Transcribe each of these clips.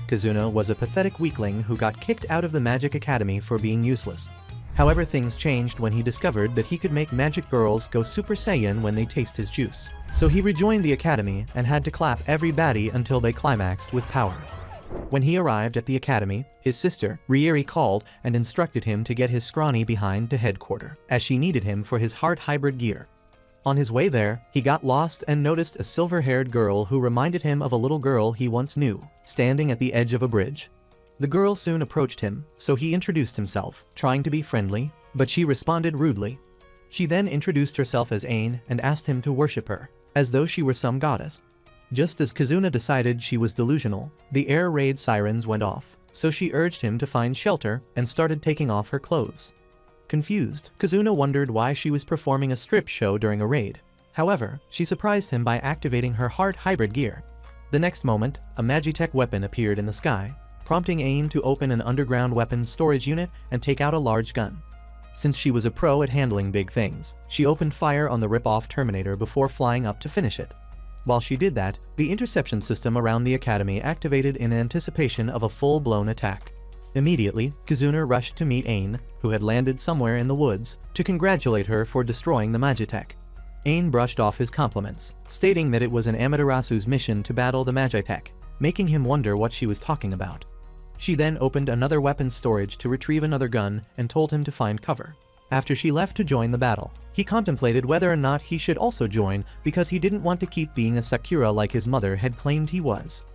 Kazuna was a pathetic weakling who got kicked out of the Magic Academy for being useless. However, things changed when he discovered that he could make magic girls go Super Saiyan when they taste his juice. So he rejoined the academy and had to clap every baddie until they climaxed with power. When he arrived at the academy, his sister, Rieri, called and instructed him to get his scrawny behind to headquarters, as she needed him for his heart hybrid gear. On his way there, he got lost and noticed a silver-haired girl who reminded him of a little girl he once knew, standing at the edge of a bridge. The girl soon approached him, so he introduced himself, trying to be friendly, but she responded rudely. She then introduced herself as Ain and asked him to worship her, as though she were some goddess. Just as Kazuna decided she was delusional, the air raid sirens went off, so she urged him to find shelter and started taking off her clothes. Confused, Kazuna wondered why she was performing a strip show during a raid. However, she surprised him by activating her heart hybrid gear. The next moment, a Magitech weapon appeared in the sky, prompting Ain to open an underground weapons storage unit and take out a large gun. Since she was a pro at handling big things, she opened fire on the rip-off Terminator before flying up to finish it. While she did that, the interception system around the academy activated in anticipation of a full-blown attack. Immediately, Kazuna rushed to meet Ain, who had landed somewhere in the woods, to congratulate her for destroying the Magitech. Ain brushed off his compliments, stating that it was an Amaterasu's mission to battle the Magitech, making him wonder what she was talking about. She then opened another weapons storage to retrieve another gun and told him to find cover. After she left to join the battle, he contemplated whether or not he should also join because he didn't want to keep being a Sakura like his mother had claimed he was.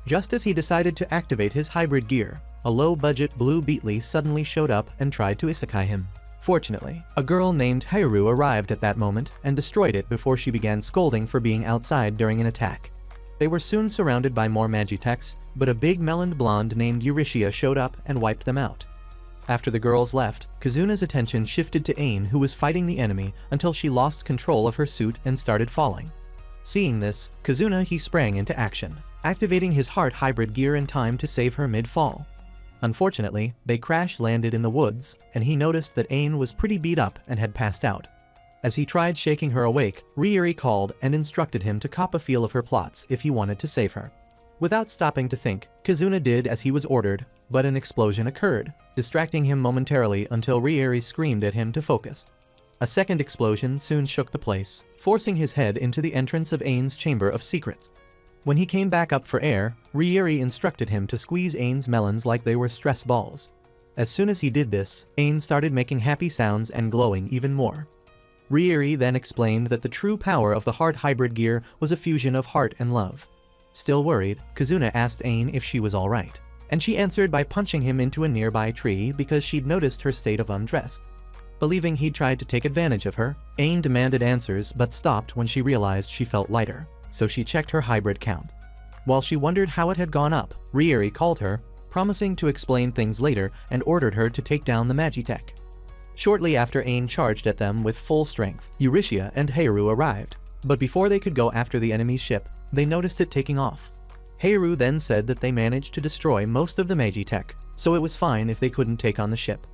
Just as he decided to activate his hybrid gear, a low-budget blue Beatly suddenly showed up and tried to isekai him. Fortunately, a girl named Heiru arrived at that moment and destroyed it before she began scolding for being outside during an attack. They were soon surrounded by more Magitechs, but a big meloned blonde named Eurystia showed up and wiped them out. After the girls left, Kazuna's attention shifted to Ain, who was fighting the enemy until she lost control of her suit and started falling. Seeing this, he sprang into action, activating his heart hybrid gear in time to save her mid-fall. Unfortunately, they crash-landed in the woods, and he noticed that Ain was pretty beat up and had passed out. As he tried shaking her awake, Rieri called and instructed him to cop a feel of her plots if he wanted to save her. Without stopping to think, Kazuna did as he was ordered, but an explosion occurred, distracting him momentarily until Rieri screamed at him to focus. A second explosion soon shook the place, forcing his head into the entrance of Ain's Chamber of Secrets. When he came back up for air, Rieri instructed him to squeeze Ain's melons like they were stress balls. As soon as he did this, Ain started making happy sounds and glowing even more. Rieri then explained that the true power of the heart hybrid gear was a fusion of heart and love. Still worried, Kazuna asked Ain if she was alright, and she answered by punching him into a nearby tree because she'd noticed her state of undress. Believing he'd tried to take advantage of her, Ain demanded answers but stopped when she realized she felt lighter, so she checked her hybrid count. While she wondered how it had gone up, Rieri called her, promising to explain things later, and ordered her to take down the Magitech. Shortly after Ain charged at them with full strength, Eurystia and Heiru arrived, but before they could go after the enemy's ship, they noticed it taking off. Heiru then said that they managed to destroy most of the Magitech, so it was fine if they couldn't take on the ship.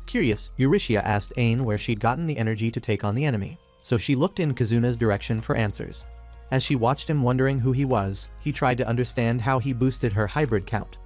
Curious, Eurystia asked Ain where she'd gotten the energy to take on the enemy, so she looked in Kazuna's direction for answers. As she watched him wondering who he was, he tried to understand how he boosted her hybrid count.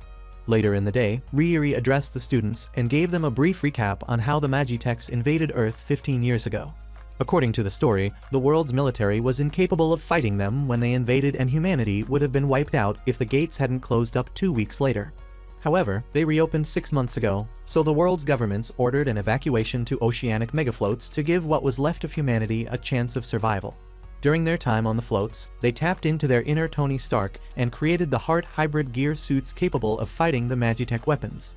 Later in the day, Rieri addressed the students and gave them a brief recap on how the Magitechs invaded Earth 15 years ago. According to the story, the world's military was incapable of fighting them when they invaded, and humanity would have been wiped out if the gates hadn't closed up 2 weeks later. However, they reopened 6 months ago, so the world's governments ordered an evacuation to oceanic megafloats to give what was left of humanity a chance of survival. During their time on the floats, they tapped into their inner Tony Stark and created the heart hybrid gear suits capable of fighting the Magitech weapons.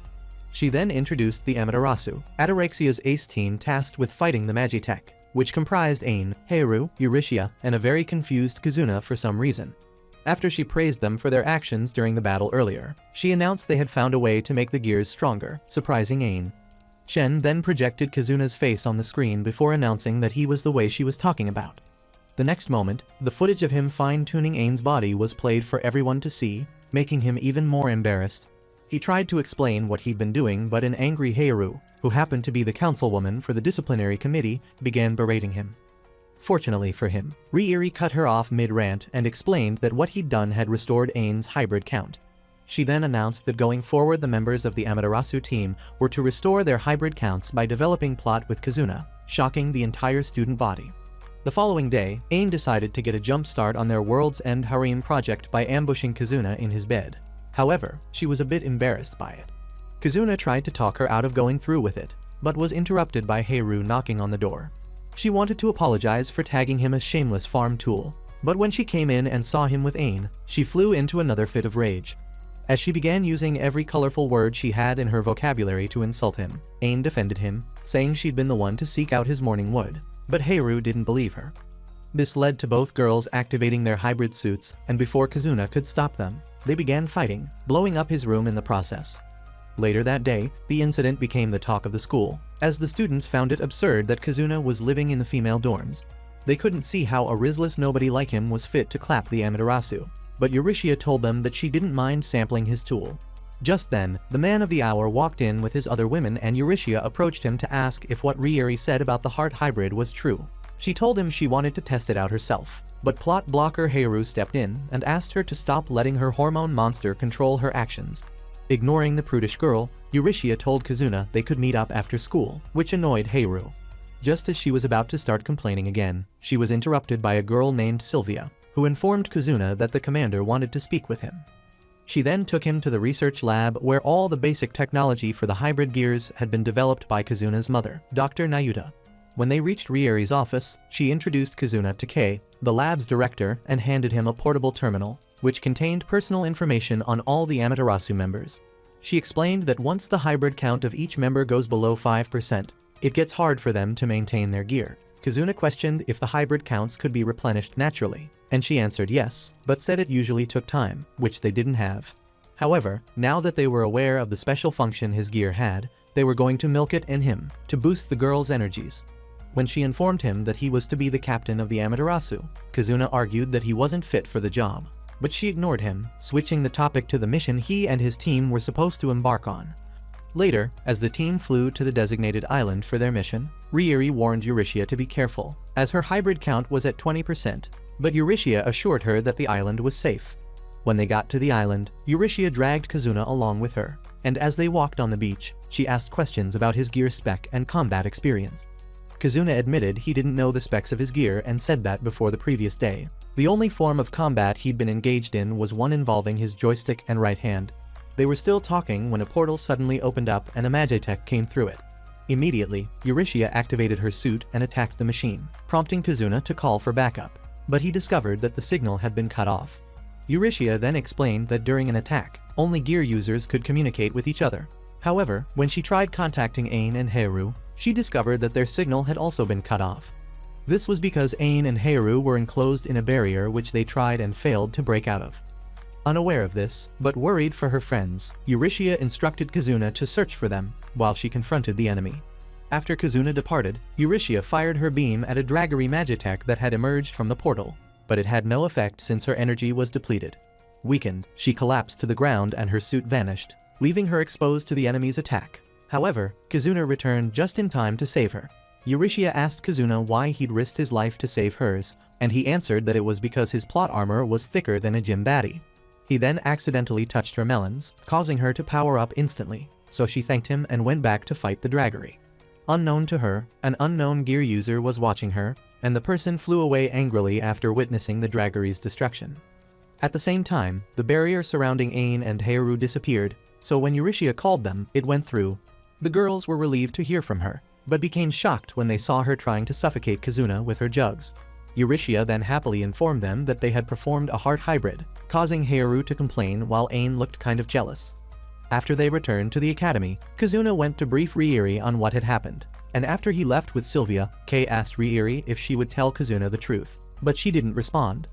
She then introduced the Amaterasu, Ataraxia's ace team tasked with fighting the Magitech, which comprised Ain, Heiru, Eurystia, and a very confused Kazuna for some reason. After she praised them for their actions during the battle earlier, she announced they had found a way to make the gears stronger, surprising Ain. Shen then projected Kazuna's face on the screen before announcing that he was the way she was talking about. The next moment, the footage of him fine-tuning Ain's body was played for everyone to see, making him even more embarrassed. He tried to explain what he'd been doing, but an angry Heiru, who happened to be the councilwoman for the disciplinary committee, began berating him. Fortunately for him, Rieri cut her off mid-rant and explained that what he'd done had restored Ain's hybrid count. She then announced that going forward the members of the Amaterasu team were to restore their hybrid counts by developing plot with Kazuna, shocking the entire student body. The following day, Ain decided to get a jump start on their World's End harem project by ambushing Kazuna in his bed. However, she was a bit embarrassed by it. Kazuna tried to talk her out of going through with it, but was interrupted by Heiru knocking on the door. She wanted to apologize for tagging him a shameless farm tool, but when she came in and saw him with Ain, she flew into another fit of rage. As she began using every colorful word she had in her vocabulary to insult him, Ain defended him, saying she'd been the one to seek out his morning wood, but Heiru didn't believe her. This led to both girls activating their hybrid suits, and before Kazuna could stop them, they began fighting, blowing up his room in the process. Later that day, the incident became the talk of the school, as the students found it absurd that Kazuna was living in the female dorms. They couldn't see how a risless nobody like him was fit to clap the Amaterasu, but Eurystia told them that she didn't mind sampling his tool. Just then, the man of the hour walked in with his other women and Eurystia approached him to ask if what Rieri said about the heart hybrid was true. She told him she wanted to test it out herself, but plot blocker Heiru stepped in and asked her to stop letting her hormone monster control her actions. Ignoring the prudish girl, Eurystia told Kazuna they could meet up after school, which annoyed Heiru. Just as she was about to start complaining again, she was interrupted by a girl named Sylvia, who informed Kazuna that the commander wanted to speak with him. She then took him to the research lab where all the basic technology for the hybrid gears had been developed by Kazuna's mother, Dr. Nayuta. When they reached Rieri's office, she introduced Kazuna to Kei, the lab's director, and handed him a portable terminal, which contained personal information on all the Amaterasu members. She explained that once the hybrid count of each member goes below 5%, it gets hard for them to maintain their gear. Kazuna questioned if the hybrid counts could be replenished naturally, and she answered yes, but said it usually took time, which they didn't have. However, now that they were aware of the special function his gear had, they were going to milk it in him, to boost the girl's energies. When she informed him that he was to be the captain of the Amaterasu, Kazuna argued that he wasn't fit for the job. But she ignored him, switching the topic to the mission he and his team were supposed to embark on. Later, as the team flew to the designated island for their mission, Rieri warned Eurystia to be careful, as her hybrid count was at 20%, but Eurystia assured her that the island was safe. When they got to the island, Eurystia dragged Kazuna along with her, and as they walked on the beach, she asked questions about his gear spec and combat experience. Kazuna admitted he didn't know the specs of his gear and said that before the previous day. The only form of combat he'd been engaged in was one involving his joystick and right hand. They were still talking when a portal suddenly opened up and a Magitech came through it. Immediately, Eurystia activated her suit and attacked the machine, prompting Kazuna to call for backup, but he discovered that the signal had been cut off. Eurystia then explained that during an attack, only gear users could communicate with each other. However, when she tried contacting Ain and Heiru, she discovered that their signal had also been cut off. This was because Ain and Heiru were enclosed in a barrier which they tried and failed to break out of. Unaware of this, but worried for her friends, Eurystia instructed Kazuna to search for them, while she confronted the enemy. After Kazuna departed, Eurystia fired her beam at a Draggery Magitech that had emerged from the portal, but it had no effect since her energy was depleted. Weakened, she collapsed to the ground and her suit vanished, leaving her exposed to the enemy's attack. However, Kazuna returned just in time to save her. Eurystia asked Kazuna why he'd risked his life to save hers, and he answered that it was because his plot armor was thicker than a gym baddie. He then accidentally touched her melons, causing her to power up instantly, so she thanked him and went back to fight the Draggery. Unknown to her, an unknown gear user was watching her, and the person flew away angrily after witnessing the Draggery's destruction. At the same time, the barrier surrounding Ain and Heiru disappeared, so when Eurystia called them, it went through. The girls were relieved to hear from her, but became shocked when they saw her trying to suffocate Kazuna with her jugs. Eurystia then happily informed them that they had performed a heart hybrid, causing Heiru to complain while Ain looked kind of jealous. After they returned to the academy, Kazuna went to brief Rieri on what had happened, and after he left with Sylvia, Kei asked Rieri if she would tell Kazuna the truth, but she didn't respond.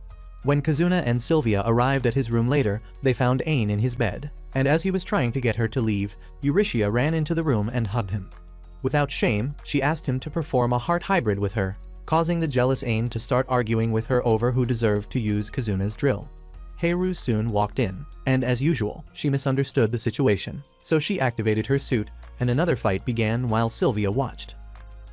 When Kazuna and Sylvia arrived at his room later, they found Ain in his bed, and as he was trying to get her to leave, Eurystia ran into the room and hugged him. Without shame, she asked him to perform a heart hybrid with her, causing the jealous Ain to start arguing with her over who deserved to use Kazuna's drill. Heiru soon walked in, and as usual, she misunderstood the situation, so she activated her suit, and another fight began while Sylvia watched.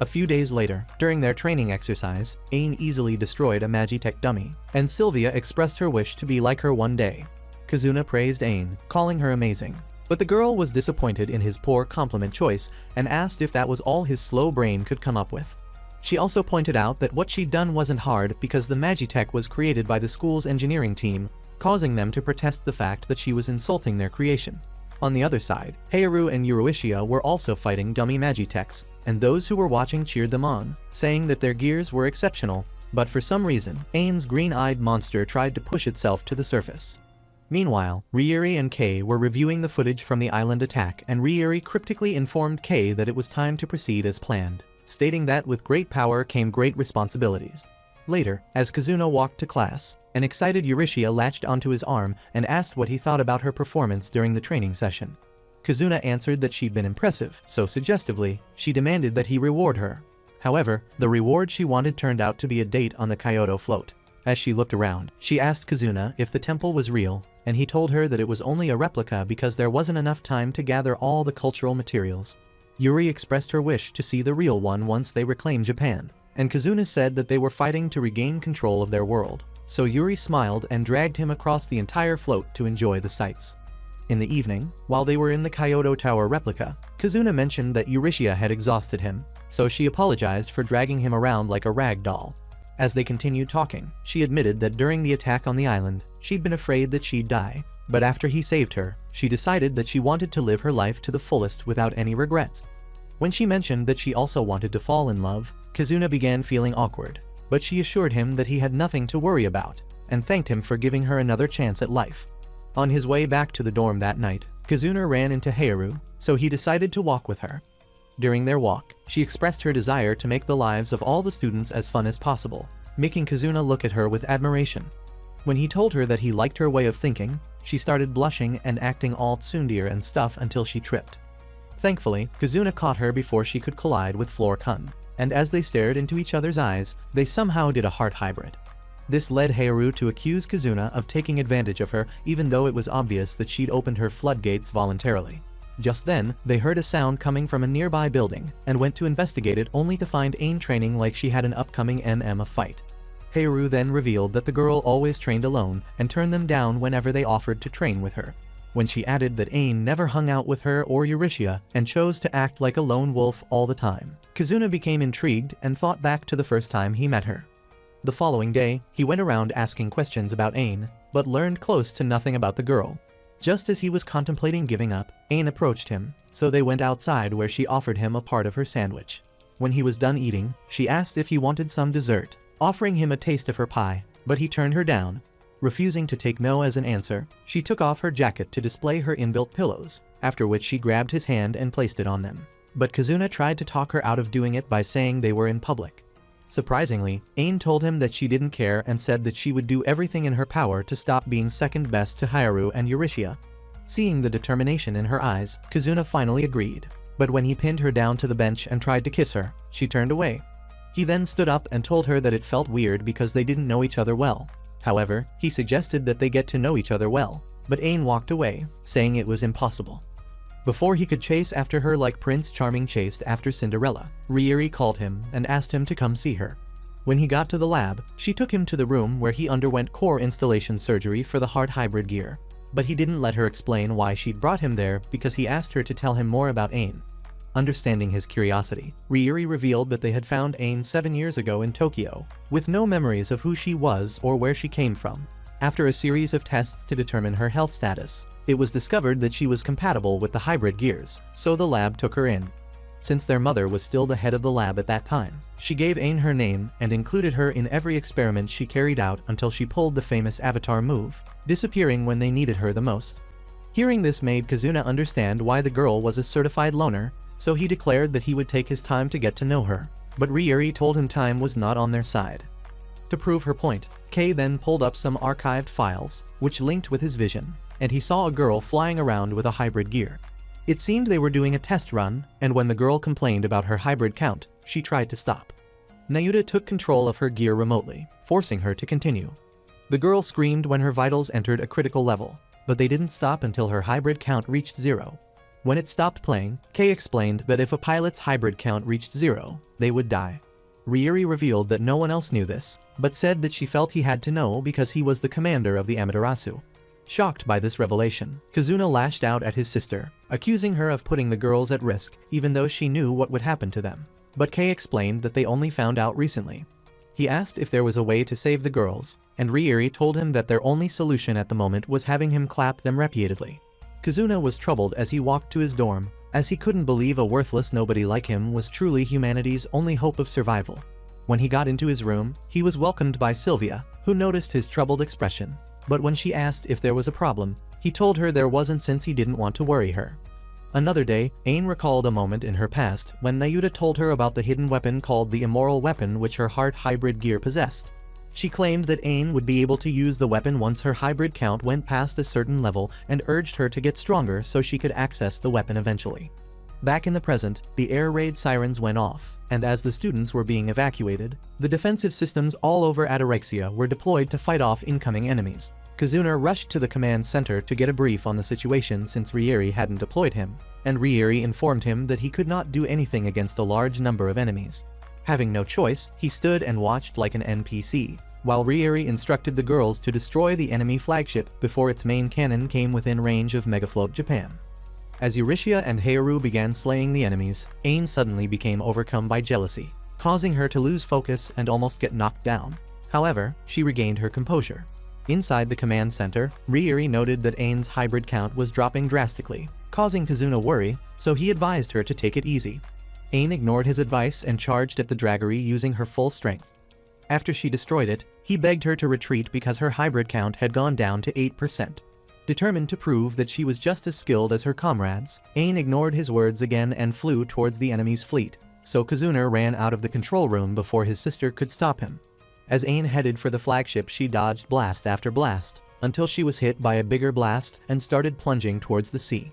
A few days later, during their training exercise, Ain easily destroyed a Magitech dummy, and Sylvia expressed her wish to be like her one day. Kazuna praised Ain, calling her amazing. But the girl was disappointed in his poor compliment choice and asked if that was all his slow brain could come up with. She also pointed out that what she'd done wasn't hard because the Magitech was created by the school's engineering team, causing them to protest the fact that she was insulting their creation. On the other side, Hayaru and Euroishia were also fighting dummy Magitechs, and those who were watching cheered them on, saying that their gears were exceptional, but for some reason, Ain's green-eyed monster tried to push itself to the surface. Meanwhile, Ryuri and Kei were reviewing the footage from the island attack, and Ryuri cryptically informed Kei that it was time to proceed as planned, stating that with great power came great responsibilities. Later, as Kazuna walked to class, an excited Euroishia latched onto his arm and asked what he thought about her performance during the training session. Kazuna answered that she'd been impressive, so suggestively, she demanded that he reward her. However, the reward she wanted turned out to be a date on the Kyoto float. As she looked around, she asked Kazuna if the temple was real, and he told her that it was only a replica because there wasn't enough time to gather all the cultural materials. Yuri expressed her wish to see the real one once they reclaimed Japan, and Kazuna said that they were fighting to regain control of their world, so Yuri smiled and dragged him across the entire float to enjoy the sights. In the evening, while they were in the Kyoto Tower replica, Kazuna mentioned that Euroishia had exhausted him, so she apologized for dragging him around like a rag doll. As they continued talking, she admitted that during the attack on the island, she'd been afraid that she'd die, but after he saved her, she decided that she wanted to live her life to the fullest without any regrets. When she mentioned that she also wanted to fall in love, Kazuna began feeling awkward, but she assured him that he had nothing to worry about, and thanked him for giving her another chance at life. On his way back to the dorm that night, Kazuna ran into Hayaru, so he decided to walk with her. During their walk, she expressed her desire to make the lives of all the students as fun as possible, making Kazuna look at her with admiration. When he told her that he liked her way of thinking, she started blushing and acting all tsundere and stuff until she tripped. Thankfully, Kazuna caught her before she could collide with Floor Kun, and as they stared into each other's eyes, they somehow did a heart hybrid. This led Hayaru to accuse Kazuna of taking advantage of her even though it was obvious that she'd opened her floodgates voluntarily. Just then, they heard a sound coming from a nearby building, and went to investigate it only to find Ain training like she had an upcoming MM fight. Hayaru then revealed that the girl always trained alone and turned them down whenever they offered to train with her. When she added that Ain never hung out with her or Euroishia and chose to act like a lone wolf all the time, Kazuna became intrigued and thought back to the first time he met her. The following day, he went around asking questions about Ain, but learned close to nothing about the girl. Just as he was contemplating giving up, Ain approached him, so they went outside where she offered him a part of her sandwich. When he was done eating, she asked if he wanted some dessert, offering him a taste of her pie, but he turned her down. Refusing to take no as an answer, she took off her jacket to display her inbuilt pillows, after which she grabbed his hand and placed it on them. But Kazuna tried to talk her out of doing it by saying they were in public. Surprisingly, Ain told him that she didn't care and said that she would do everything in her power to stop being second best to Hayaru and Euroishia. Seeing the determination in her eyes, Kazuna finally agreed, but when he pinned her down to the bench and tried to kiss her, she turned away. He then stood up and told her that it felt weird because they didn't know each other well. However, he suggested that they get to know each other well, but Ain walked away, saying it was impossible. Before he could chase after her like Prince Charming chased after Cinderella, Ryuri called him and asked him to come see her. When he got to the lab, she took him to the room where he underwent core installation surgery for the heart hybrid gear, but he didn't let her explain why she'd brought him there because he asked her to tell him more about Ain. Understanding his curiosity, Ryuri revealed that they had found Ain 7 years ago in Tokyo, with no memories of who she was or where she came from. After a series of tests to determine her health status, it was discovered that she was compatible with the hybrid gears, so the lab took her in. Since their mother was still the head of the lab at that time, she gave Ain her name and included her in every experiment she carried out until she pulled the famous Avatar move, disappearing when they needed her the most. Hearing this made Kazuna understand why the girl was a certified loner, so he declared that he would take his time to get to know her, but Ryuri told him time was not on their side. To prove her point, Kei then pulled up some archived files, which linked with his vision, and he saw a girl flying around with a hybrid gear. It seemed they were doing a test run, and when the girl complained about her hybrid count, she tried to stop. Nayuta took control of her gear remotely, forcing her to continue. The girl screamed when her vitals entered a critical level, but they didn't stop until her hybrid count reached 0. When it stopped playing, Kei explained that if a pilot's hybrid count reached 0, they would die. Ryuri revealed that no one else knew this, but said that she felt he had to know because he was the commander of the Amaterasu. Shocked by this revelation, Kazuna lashed out at his sister, accusing her of putting the girls at risk even though she knew what would happen to them. But Kei explained that they only found out recently. He asked if there was a way to save the girls, and Rieri told him that their only solution at the moment was having him clap them repeatedly. Kazuna was troubled as he walked to his dorm, as he couldn't believe a worthless nobody like him was truly humanity's only hope of survival. When he got into his room, he was welcomed by Sylvia, who noticed his troubled expression. But when she asked if there was a problem, he told her there wasn't since he didn't want to worry her. Another day, Ain recalled a moment in her past when Nayuta told her about the hidden weapon called the Immoral Weapon which her heart hybrid gear possessed. She claimed that Ain would be able to use the weapon once her hybrid count went past a certain level and urged her to get stronger so she could access the weapon eventually. Back in the present, the air raid sirens went off, and as the students were being evacuated, the defensive systems all over Ataraxia were deployed to fight off incoming enemies. Kazuna rushed to the command center to get a brief on the situation since Rieri hadn't deployed him, and Rieri informed him that he could not do anything against a large number of enemies. Having no choice, he stood and watched like an NPC, while Rieri instructed the girls to destroy the enemy flagship before its main cannon came within range of Megafloat Japan. As Eurytia and Heiharu began slaying the enemies, Ain suddenly became overcome by jealousy, causing her to lose focus and almost get knocked down. However, she regained her composure. Inside the command center, Rieri noted that Ain's hybrid count was dropping drastically, causing Kazuna worry, so he advised her to take it easy. Ain ignored his advice and charged at the Draggery using her full strength. After she destroyed it, he begged her to retreat because her hybrid count had gone down to 8%. Determined to prove that she was just as skilled as her comrades, Ain ignored his words again and flew towards the enemy's fleet, so Kazuna ran out of the control room before his sister could stop him. As Ain headed for the flagship, she dodged blast after blast, until she was hit by a bigger blast and started plunging towards the sea.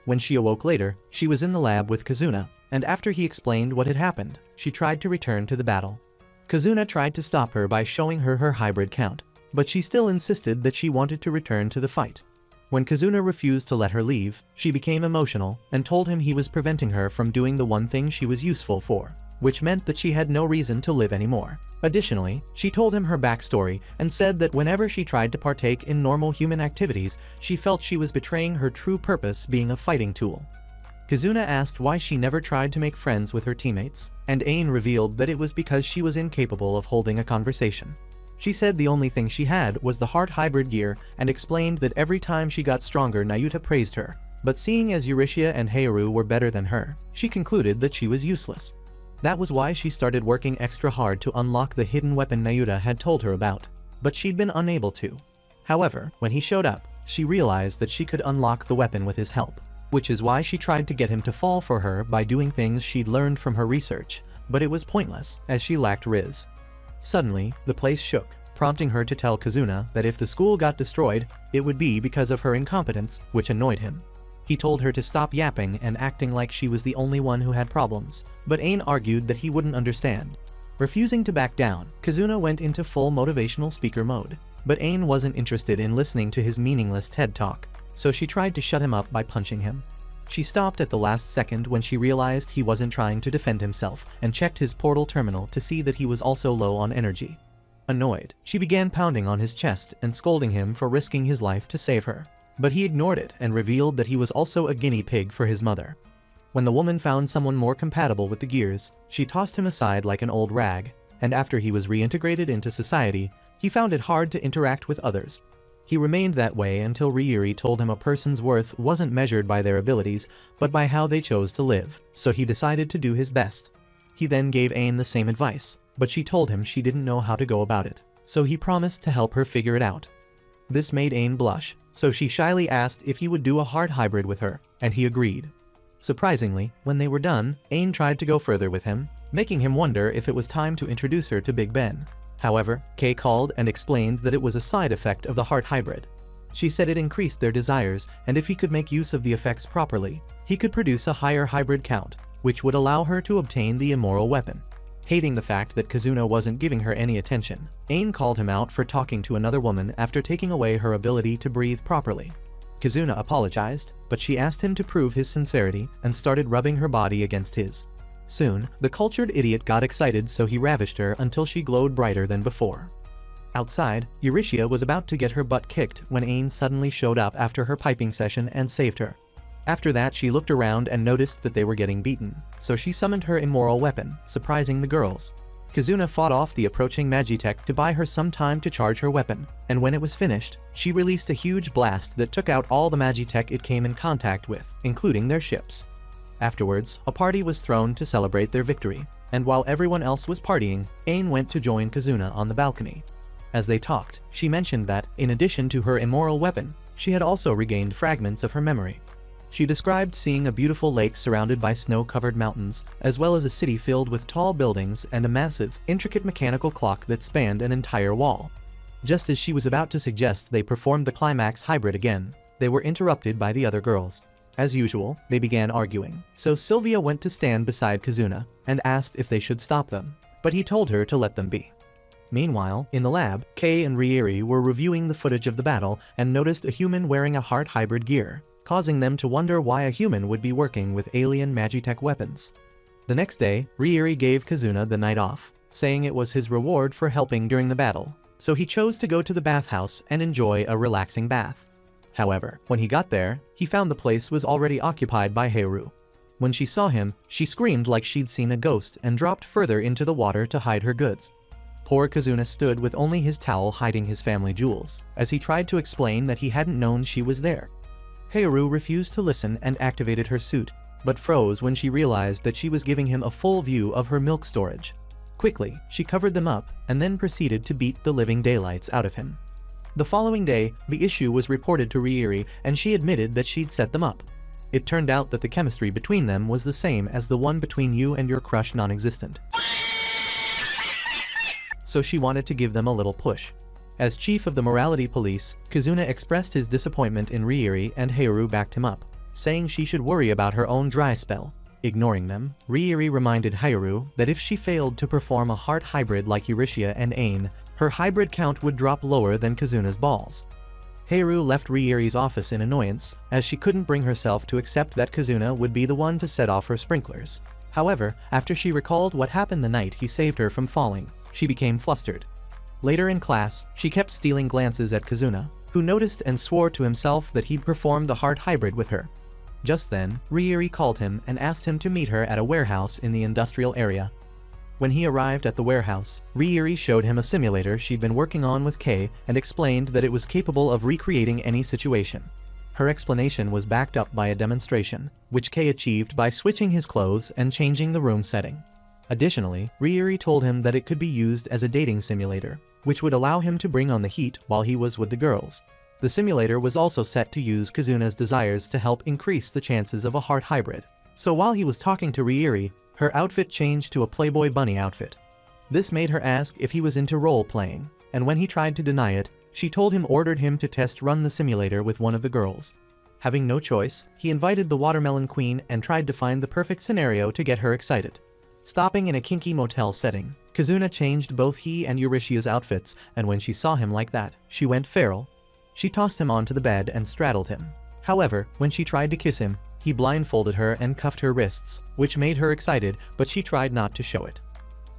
When she awoke later, she was in the lab with Kazuna, and after he explained what had happened, she tried to return to the battle. Kazuna tried to stop her by showing her her hybrid count, but she still insisted that she wanted to return to the fight. When Kazuna refused to let her leave, she became emotional and told him he was preventing her from doing the one thing she was useful for, which meant that she had no reason to live anymore. Additionally, she told him her backstory and said that whenever she tried to partake in normal human activities, she felt she was betraying her true purpose, being a fighting tool. Kazuna asked why she never tried to make friends with her teammates, and Ain revealed that it was because she was incapable of holding a conversation. She said the only thing she had was the heart hybrid gear and explained that every time she got stronger, Nayuta praised her, but seeing as Eurytia and Heiharu were better than her, she concluded that she was useless. That was why she started working extra hard to unlock the hidden weapon Nayuta had told her about, but she'd been unable to. However, when he showed up, she realized that she could unlock the weapon with his help, which is why she tried to get him to fall for her by doing things she'd learned from her research, but it was pointless as she lacked Riz. Suddenly, the place shook, prompting her to tell Kazuna that if the school got destroyed, it would be because of her incompetence, which annoyed him. He told her to stop yapping and acting like she was the only one who had problems, but Ain argued that he wouldn't understand. Refusing to back down, Kazuna went into full motivational speaker mode, but Ain wasn't interested in listening to his meaningless TED talk, so she tried to shut him up by punching him. She stopped at the last second when she realized he wasn't trying to defend himself and checked his portal terminal to see that he was also low on energy. Annoyed, she began pounding on his chest and scolding him for risking his life to save her. But he ignored it and revealed that he was also a guinea pig for his mother. When the woman found someone more compatible with the gears, she tossed him aside like an old rag, and after he was reintegrated into society, he found it hard to interact with others. He remained that way until Rieri told him a person's worth wasn't measured by their abilities, but by how they chose to live, so he decided to do his best. He then gave Ain the same advice, but she told him she didn't know how to go about it, so he promised to help her figure it out. This made Ain blush, so she shyly asked if he would do a heart hybrid with her, and he agreed. Surprisingly, when they were done, Ain tried to go further with him, making him wonder if it was time to introduce her to Big Ben. However, Kei called and explained that it was a side effect of the heart hybrid. She said it increased their desires, and if he could make use of the effects properly, he could produce a higher hybrid count, which would allow her to obtain the immoral weapon. Hating the fact that Kazuna wasn't giving her any attention, Ain called him out for talking to another woman after taking away her ability to breathe properly. Kazuna apologized, but she asked him to prove his sincerity and started rubbing her body against his. Soon, the cultured idiot got excited, so he ravished her until she glowed brighter than before. Outside, Eurytia was about to get her butt kicked when Ain suddenly showed up after her piping session and saved her. After that, she looked around and noticed that they were getting beaten, so she summoned her immoral weapon, surprising the girls. Kazuna fought off the approaching Magitech to buy her some time to charge her weapon, and when it was finished, she released a huge blast that took out all the Magitech it came in contact with, including their ships. Afterwards, a party was thrown to celebrate their victory, and while everyone else was partying, Ain went to join Kazuna on the balcony. As they talked, she mentioned that, in addition to her immoral weapon, she had also regained fragments of her memory. She described seeing a beautiful lake surrounded by snow-covered mountains, as well as a city filled with tall buildings and a massive, intricate mechanical clock that spanned an entire wall. Just as she was about to suggest they perform the climax hybrid again, they were interrupted by the other girls. As usual, they began arguing, so Sylvia went to stand beside Kazuna and asked if they should stop them, but he told her to let them be. Meanwhile, in the lab, Kei and Rieri were reviewing the footage of the battle and noticed a human wearing a heart hybrid gear, causing them to wonder why a human would be working with alien Magitech weapons. The next day, Rieri gave Kazuna the night off, saying it was his reward for helping during the battle, so he chose to go to the bathhouse and enjoy a relaxing bath. However, when he got there, he found the place was already occupied by Heiru. When she saw him, she screamed like she'd seen a ghost and dropped further into the water to hide her goods. Poor Kazuna stood with only his towel hiding his family jewels, as he tried to explain that he hadn't known she was there. Heiru refused to listen and activated her suit, but froze when she realized that she was giving him a full view of her milk storage. Quickly, she covered them up and then proceeded to beat the living daylights out of him. The following day, the issue was reported to Rieri and she admitted that she'd set them up. It turned out that the chemistry between them was the same as the one between you and your crush non-existent. So she wanted to give them a little push. As chief of the morality police, Kazuna expressed his disappointment in Rieri and Heiru backed him up, saying she should worry about her own dry spell. Ignoring them, Rieri reminded Heiru that if she failed to perform a heart hybrid like Eurytia and Ain, her hybrid count would drop lower than Kazuna's balls. Heiru left Rieri's office in annoyance, as she couldn't bring herself to accept that Kazuna would be the one to set off her sprinklers. However, after she recalled what happened the night he saved her from falling, she became flustered. Later in class, she kept stealing glances at Kazuna, who noticed and swore to himself that he'd performed the heart hybrid with her. Just then, Rieri called him and asked him to meet her at a warehouse in the industrial area. When he arrived at the warehouse, Rieri showed him a simulator she'd been working on with Kei and explained that it was capable of recreating any situation. Her explanation was backed up by a demonstration, which Kei achieved by switching his clothes and changing the room setting. Additionally, Rieri told him that it could be used as a dating simulator, which would allow him to bring on the heat while he was with the girls. The simulator was also set to use Kazuna's desires to help increase the chances of a heart hybrid. So while he was talking to Rieri, her outfit changed to a Playboy bunny outfit. This made her ask if he was into role-playing, and when he tried to deny it, she told him ordered him to test run the simulator with one of the girls. Having no choice, he invited the Watermelon Queen and tried to find the perfect scenario to get her excited. Stopping in a kinky motel setting, Kazuna changed both he and Eurytia's outfits, and when she saw him like that, she went feral. She tossed him onto the bed and straddled him. However, when she tried to kiss him, he blindfolded her and cuffed her wrists, which made her excited, but she tried not to show it.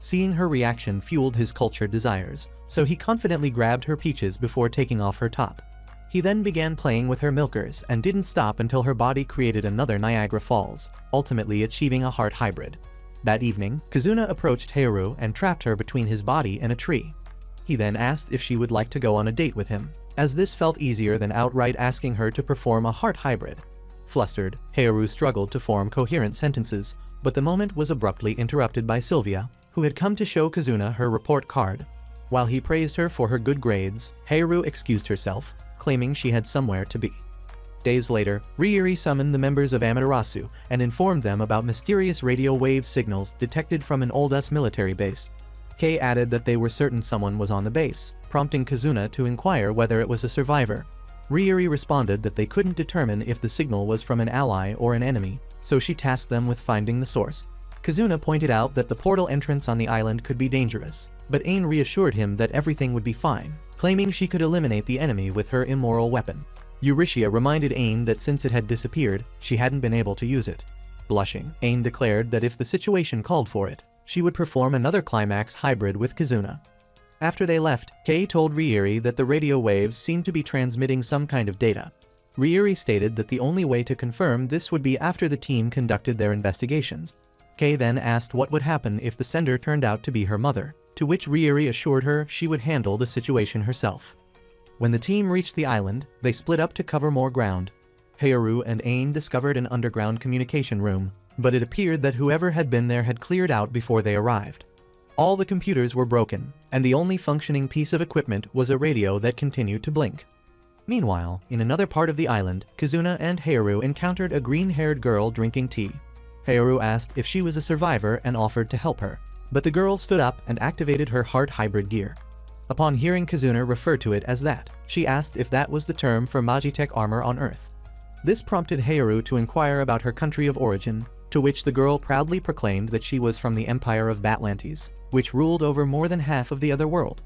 Seeing her reaction fueled his cultured desires, so he confidently grabbed her peaches before taking off her top. He then began playing with her milkers and didn't stop until her body created another Niagara Falls, ultimately achieving a heart hybrid. That evening, Kazuna approached Heiru and trapped her between his body and a tree. He then asked if she would like to go on a date with him, as this felt easier than outright asking her to perform a heart hybrid. Flustered, Heiru struggled to form coherent sentences, but the moment was abruptly interrupted by Sylvia, who had come to show Kazuna her report card. While he praised her for her good grades, Heiru excused herself, claiming she had somewhere to be. Days later, Rieri summoned the members of Amaterasu and informed them about mysterious radio wave signals detected from an Oldus military base. Kei added that they were certain someone was on the base, prompting Kazuna to inquire whether it was a survivor. Rieri responded that they couldn't determine if the signal was from an ally or an enemy, so she tasked them with finding the source. Kazuna pointed out that the portal entrance on the island could be dangerous, but Ain reassured him that everything would be fine, claiming she could eliminate the enemy with her immoral weapon. Eurytia reminded Ain that since it had disappeared, she hadn't been able to use it. Blushing, Ain declared that if the situation called for it, she would perform another climax hybrid with Kazuna. After they left, Kei told Ryuri that the radio waves seemed to be transmitting some kind of data. Ryuri stated that the only way to confirm this would be after the team conducted their investigations. Kei then asked what would happen if the sender turned out to be her mother, to which Ryuri assured her she would handle the situation herself. When the team reached the island, they split up to cover more ground. Haoru and Ain discovered an underground communication room, but it appeared that whoever had been there had cleared out before they arrived. All the computers were broken, and the only functioning piece of equipment was a radio that continued to blink. Meanwhile, in another part of the island, Kazuna and Haoru encountered a green-haired girl drinking tea. Haoru asked if she was a survivor and offered to help her, but the girl stood up and activated her heart hybrid gear. Upon hearing Kazuna refer to it as that, she asked if that was the term for Magitech armor on Earth. This prompted Haoru to inquire about her country of origin, to which the girl proudly proclaimed that she was from the Empire of Batlantes, which ruled over more than half of the other world.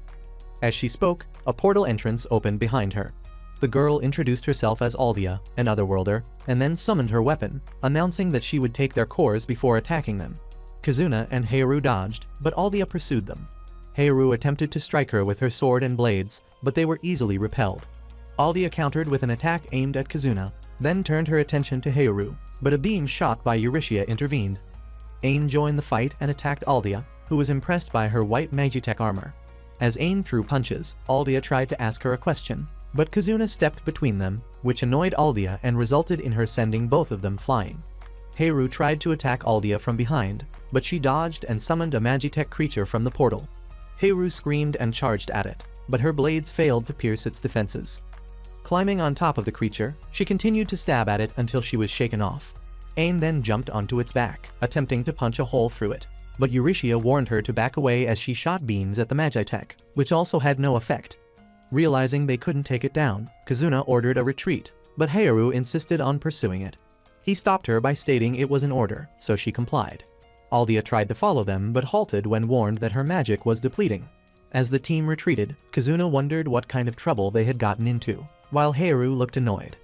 As she spoke, a portal entrance opened behind her. The girl introduced herself as Aldia, an otherworlder, and then summoned her weapon, announcing that she would take their cores before attacking them. Kazuna and Haoru dodged, but Aldia pursued them. Haoru attempted to strike her with her sword and blades, but they were easily repelled. Aldia countered with an attack aimed at Kazuna, then turned her attention to Haoru, but a beam shot by Eurytia intervened. Ain joined the fight and attacked Aldia, who was impressed by her white Magitech armor. As Ain threw punches, Aldia tried to ask her a question, but Kazuna stepped between them, which annoyed Aldia and resulted in her sending both of them flying. Haoru tried to attack Aldia from behind, but she dodged and summoned a Magitech creature from the portal. Haoru screamed and charged at it, but her blades failed to pierce its defenses. Climbing on top of the creature, she continued to stab at it until she was shaken off. Ain then jumped onto its back, attempting to punch a hole through it, but Eurytia warned her to back away as she shot beams at the Magitech, which also had no effect. Realizing they couldn't take it down, Kazuna ordered a retreat, but Haoru insisted on pursuing it. He stopped her by stating it was an order, so she complied. Aldia tried to follow them but halted when warned that her magic was depleting. As the team retreated, Kazuna wondered what kind of trouble they had gotten into, while Haoru looked annoyed.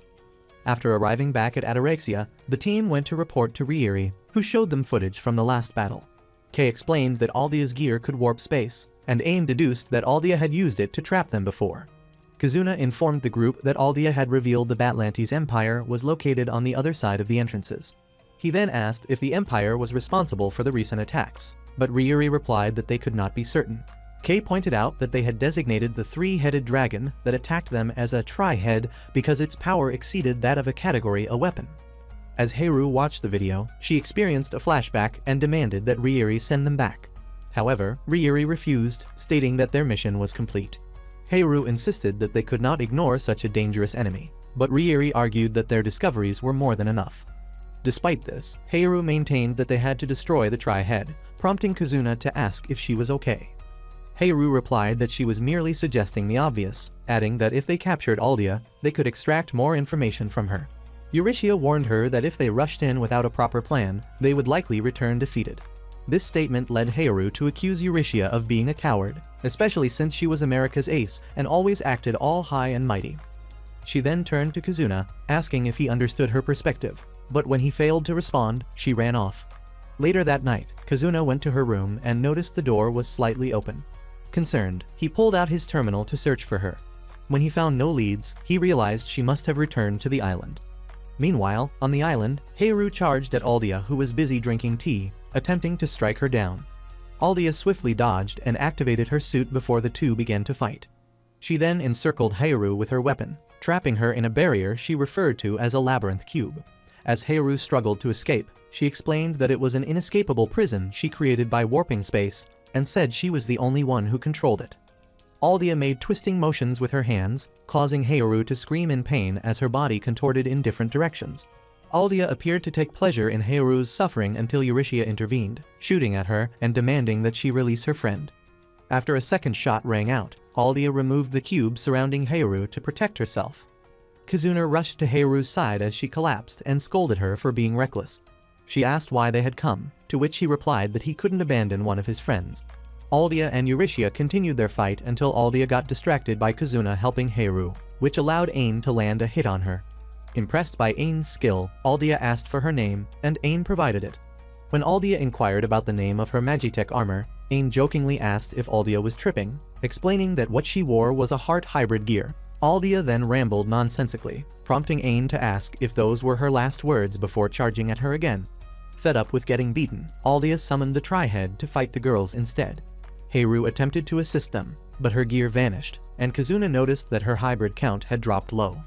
After arriving back at Ataraxia, the team went to report to Ryuri, who showed them footage from the last battle. Kei explained that Aldia's gear could warp space, and Ain deduced that Aldia had used it to trap them before. Kazuna informed the group that Aldia had revealed the Batlantes Empire was located on the other side of the entrances. He then asked if the Empire was responsible for the recent attacks, but Ryuri replied that they could not be certain. Kei pointed out that they had designated the three-headed dragon that attacked them as a tri-head because its power exceeded that of a category A weapon. As Haoru watched the video, she experienced a flashback and demanded that Ryuri send them back. However, Ryuri refused, stating that their mission was complete. Haoru insisted that they could not ignore such a dangerous enemy, but Ryuri argued that their discoveries were more than enough. Despite this, Haoru maintained that they had to destroy the tri-head, prompting Kazuna to ask if she was okay. Haoru replied that she was merely suggesting the obvious, adding that if they captured Aldia, they could extract more information from her. Eurytia warned her that if they rushed in without a proper plan, they would likely return defeated. This statement led Haoru to accuse Eurytia of being a coward, especially since she was America's ace and always acted all high and mighty. She then turned to Kazuna, asking if he understood her perspective, but when he failed to respond, she ran off. Later that night, Kazuna went to her room and noticed the door was slightly open. Concerned, he pulled out his terminal to search for her. When he found no leads, he realized she must have returned to the island. Meanwhile, on the island, Haoru charged at Aldia, who was busy drinking tea, attempting to strike her down. Aldia swiftly dodged and activated her suit before the two began to fight. She then encircled Haoru with her weapon, trapping her in a barrier she referred to as a labyrinth cube. As Haoru struggled to escape, she explained that it was an inescapable prison she created by warping space, and said she was the only one who controlled it. Aldia made twisting motions with her hands, causing Haoru to scream in pain as her body contorted in different directions. Aldia appeared to take pleasure in Haoru's suffering until Eurytia intervened, shooting at her and demanding that she release her friend. After a second shot rang out, Aldia removed the cube surrounding Haoru to protect herself. Kazuna rushed to Haoru's side as she collapsed and scolded her for being reckless. She asked why they had come, to which he replied that he couldn't abandon one of his friends. Aldia and Eurytia continued their fight until Aldia got distracted by Kazuna helping Haoru, which allowed Ain to land a hit on her. Impressed by Ain's skill, Aldia asked for her name, and Ain provided it. When Aldia inquired about the name of her Magitech armor, Ain jokingly asked if Aldia was tripping, explaining that what she wore was a heart hybrid gear. Aldia then rambled nonsensically, prompting Ain to ask if those were her last words before charging at her again. Fed up with getting beaten, Aldia summoned the Tri-Head to fight the girls instead. Heiru attempted to assist them, but her gear vanished, and Kazuna noticed that her hybrid count had dropped low.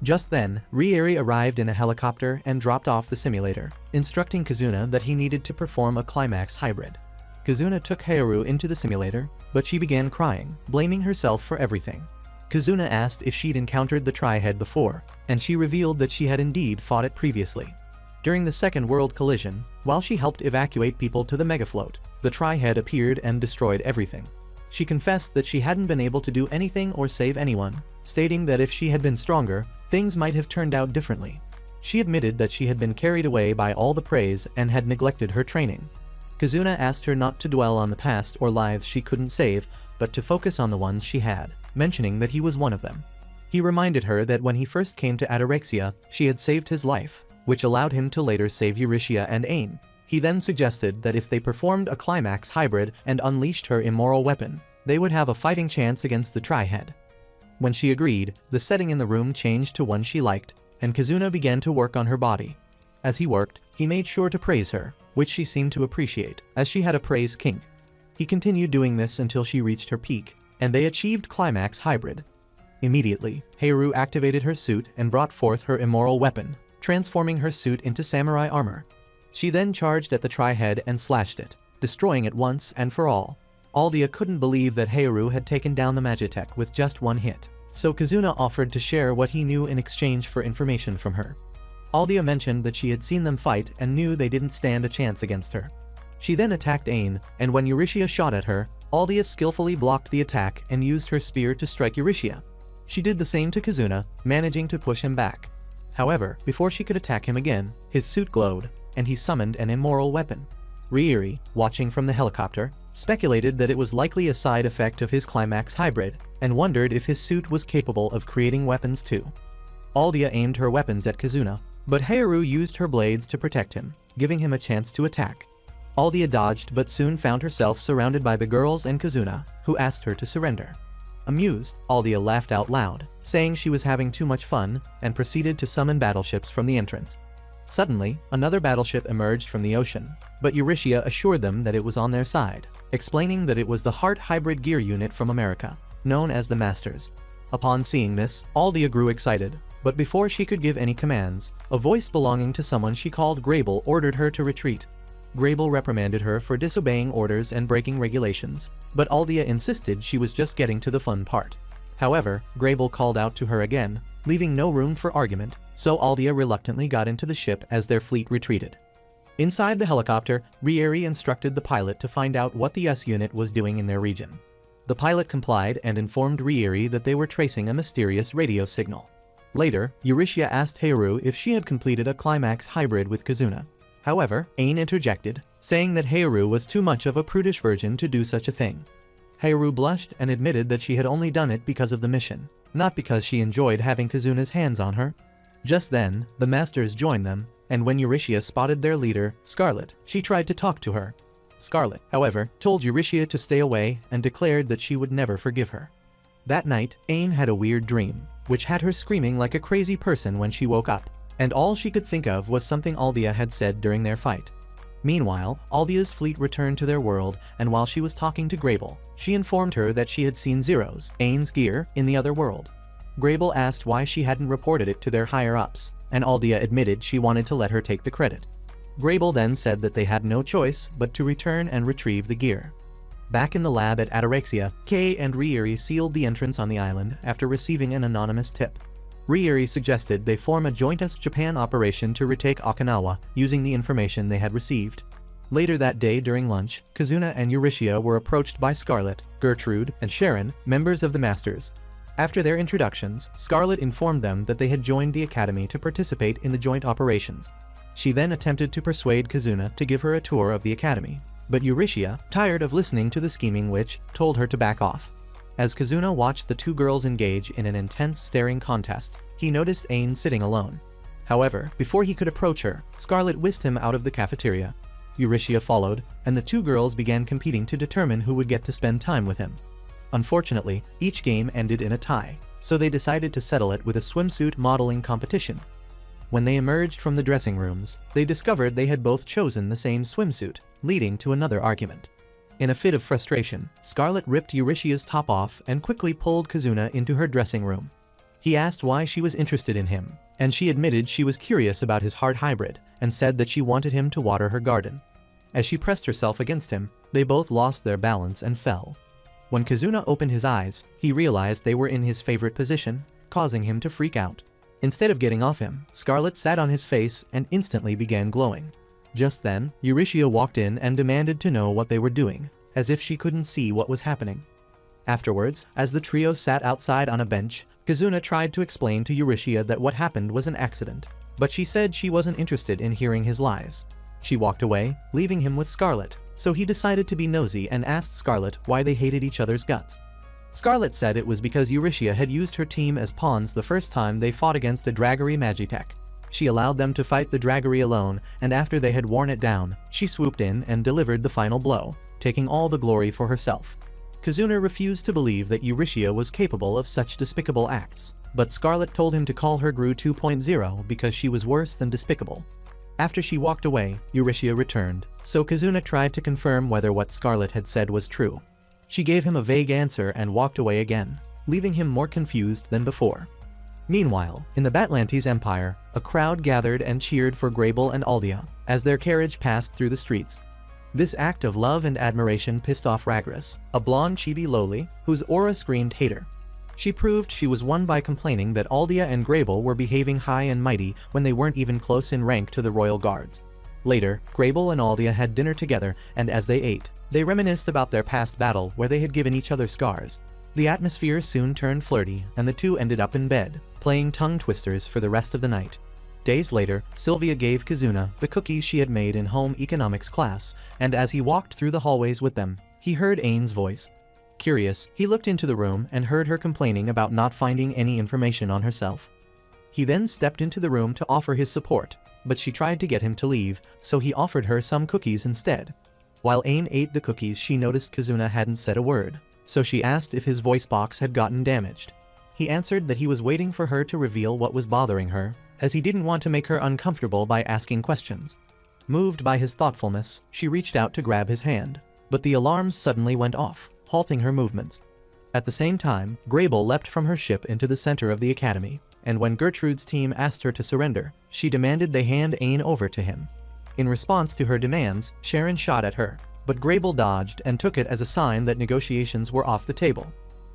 Just then, Rieri arrived in a helicopter and dropped off the simulator, instructing Kazuna that he needed to perform a climax hybrid. Kazuna took Heiru into the simulator, but she began crying, blaming herself for everything. Kazuna asked if she'd encountered the Tri-Head before, and she revealed that she had indeed fought it previously. During the Second World Collision, while she helped evacuate people to the Megafloat, the Tri-Head appeared and destroyed everything. She confessed that she hadn't been able to do anything or save anyone, stating that if she had been stronger, things might have turned out differently. She admitted that she had been carried away by all the praise and had neglected her training. Kazuna asked her not to dwell on the past or lives she couldn't save, but to focus on the ones she had, mentioning that he was one of them. He reminded her that when he first came to Ataraxia, she had saved his life, which allowed him to later save Eurytia and Ain. He then suggested that if they performed a climax hybrid and unleashed her immoral weapon, they would have a fighting chance against the Tri-Head. When she agreed, the setting in the room changed to one she liked, and Kazuna began to work on her body. As he worked, he made sure to praise her, which she seemed to appreciate, as she had a praise kink. He continued doing this until she reached her peak, and they achieved climax hybrid. Immediately, Heiru activated her suit and brought forth her immoral weapon, transforming her suit into samurai armor. She then charged at the Tri-Head and slashed it, destroying it once and for all. Aldia couldn't believe that Heiru had taken down the Magitech with just one hit, so Kazuna offered to share what he knew in exchange for information from her. Aldia mentioned that she had seen them fight and knew they didn't stand a chance against her. She then attacked Ain, and when Eurytia shot at her, Aldia skillfully blocked the attack and used her spear to strike Eurytia. She did the same to Kazuna, managing to push him back. However, before she could attack him again, his suit glowed, and he summoned an immoral weapon. Rieri, watching from the helicopter, speculated that it was likely a side effect of his climax hybrid, and wondered if his suit was capable of creating weapons too. Aldia aimed her weapons at Kazuna, but Heiru used her blades to protect him, giving him a chance to attack. Aldia dodged but soon found herself surrounded by the girls and Kazuna, who asked her to surrender. Amused, Aldia laughed out loud, saying she was having too much fun, and proceeded to summon battleships from the entrance. Suddenly, another battleship emerged from the ocean, but Eurytia assured them that it was on their side, explaining that it was the Heart Hybrid Gear Unit from America, known as the Masters. Upon seeing this, Aldia grew excited, but before she could give any commands, a voice belonging to someone she called Grable ordered her to retreat. Grable reprimanded her for disobeying orders and breaking regulations, but Aldia insisted she was just getting to the fun part. However, Grable called out to her again, leaving no room for argument, so Aldia reluctantly got into the ship as their fleet retreated. Inside the helicopter, Rieri instructed the pilot to find out what the S-Unit was doing in their region. The pilot complied and informed Rieri that they were tracing a mysterious radio signal. Later, Eurytia asked Heiru if she had completed a climax hybrid with Kazuna. However, Ain interjected, saying that Heiru was too much of a prudish virgin to do such a thing. Heiru blushed and admitted that she had only done it because of the mission, not because she enjoyed having Kazuna's hands on her. Just then, the Masters joined them, and when Eurytia spotted their leader, Scarlet, she tried to talk to her. Scarlet, however, told Eurytia to stay away and declared that she would never forgive her. That night, Ain had a weird dream, which had her screaming like a crazy person when she woke up, and all she could think of was something Aldia had said during their fight. Meanwhile, Aldia's fleet returned to their world, and while she was talking to Grable, she informed her that she had seen Zero's, Ain's gear, in the other world. Grable asked why she hadn't reported it to their higher-ups, and Aldia admitted she wanted to let her take the credit. Grable then said that they had no choice but to return and retrieve the gear. Back in the lab at Ataraxia, Kay and Rieri sealed the entrance on the island after receiving an anonymous tip. Rieri suggested they form a joint US-Japan operation to retake Okinawa using the information they had received. Later that day during lunch, Kazuna and Eurytia were approached by Scarlet, Gertrude, and Sharon, members of the Masters. After their introductions, Scarlet informed them that they had joined the Academy to participate in the joint operations. She then attempted to persuade Kazuna to give her a tour of the Academy, but Eurytia, tired of listening to the scheming witch, told her to back off. As Kazuna watched the two girls engage in an intense staring contest, he noticed Ain sitting alone. However, before he could approach her, Scarlet whisked him out of the cafeteria. Eurytia followed, and the two girls began competing to determine who would get to spend time with him. Unfortunately, each game ended in a tie, so they decided to settle it with a swimsuit modeling competition. When they emerged from the dressing rooms, they discovered they had both chosen the same swimsuit, leading to another argument. In a fit of frustration, Scarlet ripped Eurytia's top off and quickly pulled Kazuna into her dressing room. He asked why she was interested in him, and she admitted she was curious about his heart hybrid and said that she wanted him to water her garden. As she pressed herself against him, they both lost their balance and fell. When Kazuna opened his eyes, he realized they were in his favorite position, causing him to freak out. Instead of getting off him, Scarlet sat on his face and instantly began glowing. Just then, Eurytia walked in and demanded to know what they were doing, as if she couldn't see what was happening. Afterwards, as the trio sat outside on a bench, Kazuna tried to explain to Eurytia that what happened was an accident, but she said she wasn't interested in hearing his lies. She walked away, leaving him with Scarlet, so he decided to be nosy and asked Scarlet why they hated each other's guts. Scarlet said it was because Eurytia had used her team as pawns the first time they fought against a Draggery Magitech. She allowed them to fight the Draggery alone, and after they had worn it down, she swooped in and delivered the final blow, taking all the glory for herself. Kazuna refused to believe that Eurytia was capable of such despicable acts, but Scarlet told him to call her Gru 2.0 because she was worse than despicable. After she walked away, Eurytia returned, so Kazuna tried to confirm whether what Scarlet had said was true. She gave him a vague answer and walked away again, leaving him more confused than before. Meanwhile, in the Batlantes Empire, a crowd gathered and cheered for Grable and Aldia as their carriage passed through the streets. This act of love and admiration pissed off Ragras, a blonde chibi loli, whose aura screamed hater. She proved she was won by complaining that Aldia and Grable were behaving high and mighty when they weren't even close in rank to the royal guards. Later, Grable and Aldia had dinner together, and as they ate, they reminisced about their past battle where they had given each other scars. The atmosphere soon turned flirty, and the two ended up in bed, playing tongue twisters for the rest of the night. Days later, Sylvia gave Kazuna the cookies she had made in home economics class, and as he walked through the hallways with them, he heard Aine's voice. Curious, he looked into the room and heard her complaining about not finding any information on herself. He then stepped into the room to offer his support, but she tried to get him to leave, so he offered her some cookies instead. While Aine ate the cookies, she noticed Kazuna hadn't said a word, so she asked if his voice box had gotten damaged. He answered that he was waiting for her to reveal what was bothering her, as he didn't want to make her uncomfortable by asking questions. Moved by his thoughtfulness, she reached out to grab his hand, but the alarms suddenly went off, halting her movements. At the same time, Grable leapt from her ship into the center of the academy, and when Gertrude's team asked her to surrender, she demanded they hand Aine over to him. In response to her demands, Sharon shot at her, but Grable dodged and took it as a sign that negotiations were off the table.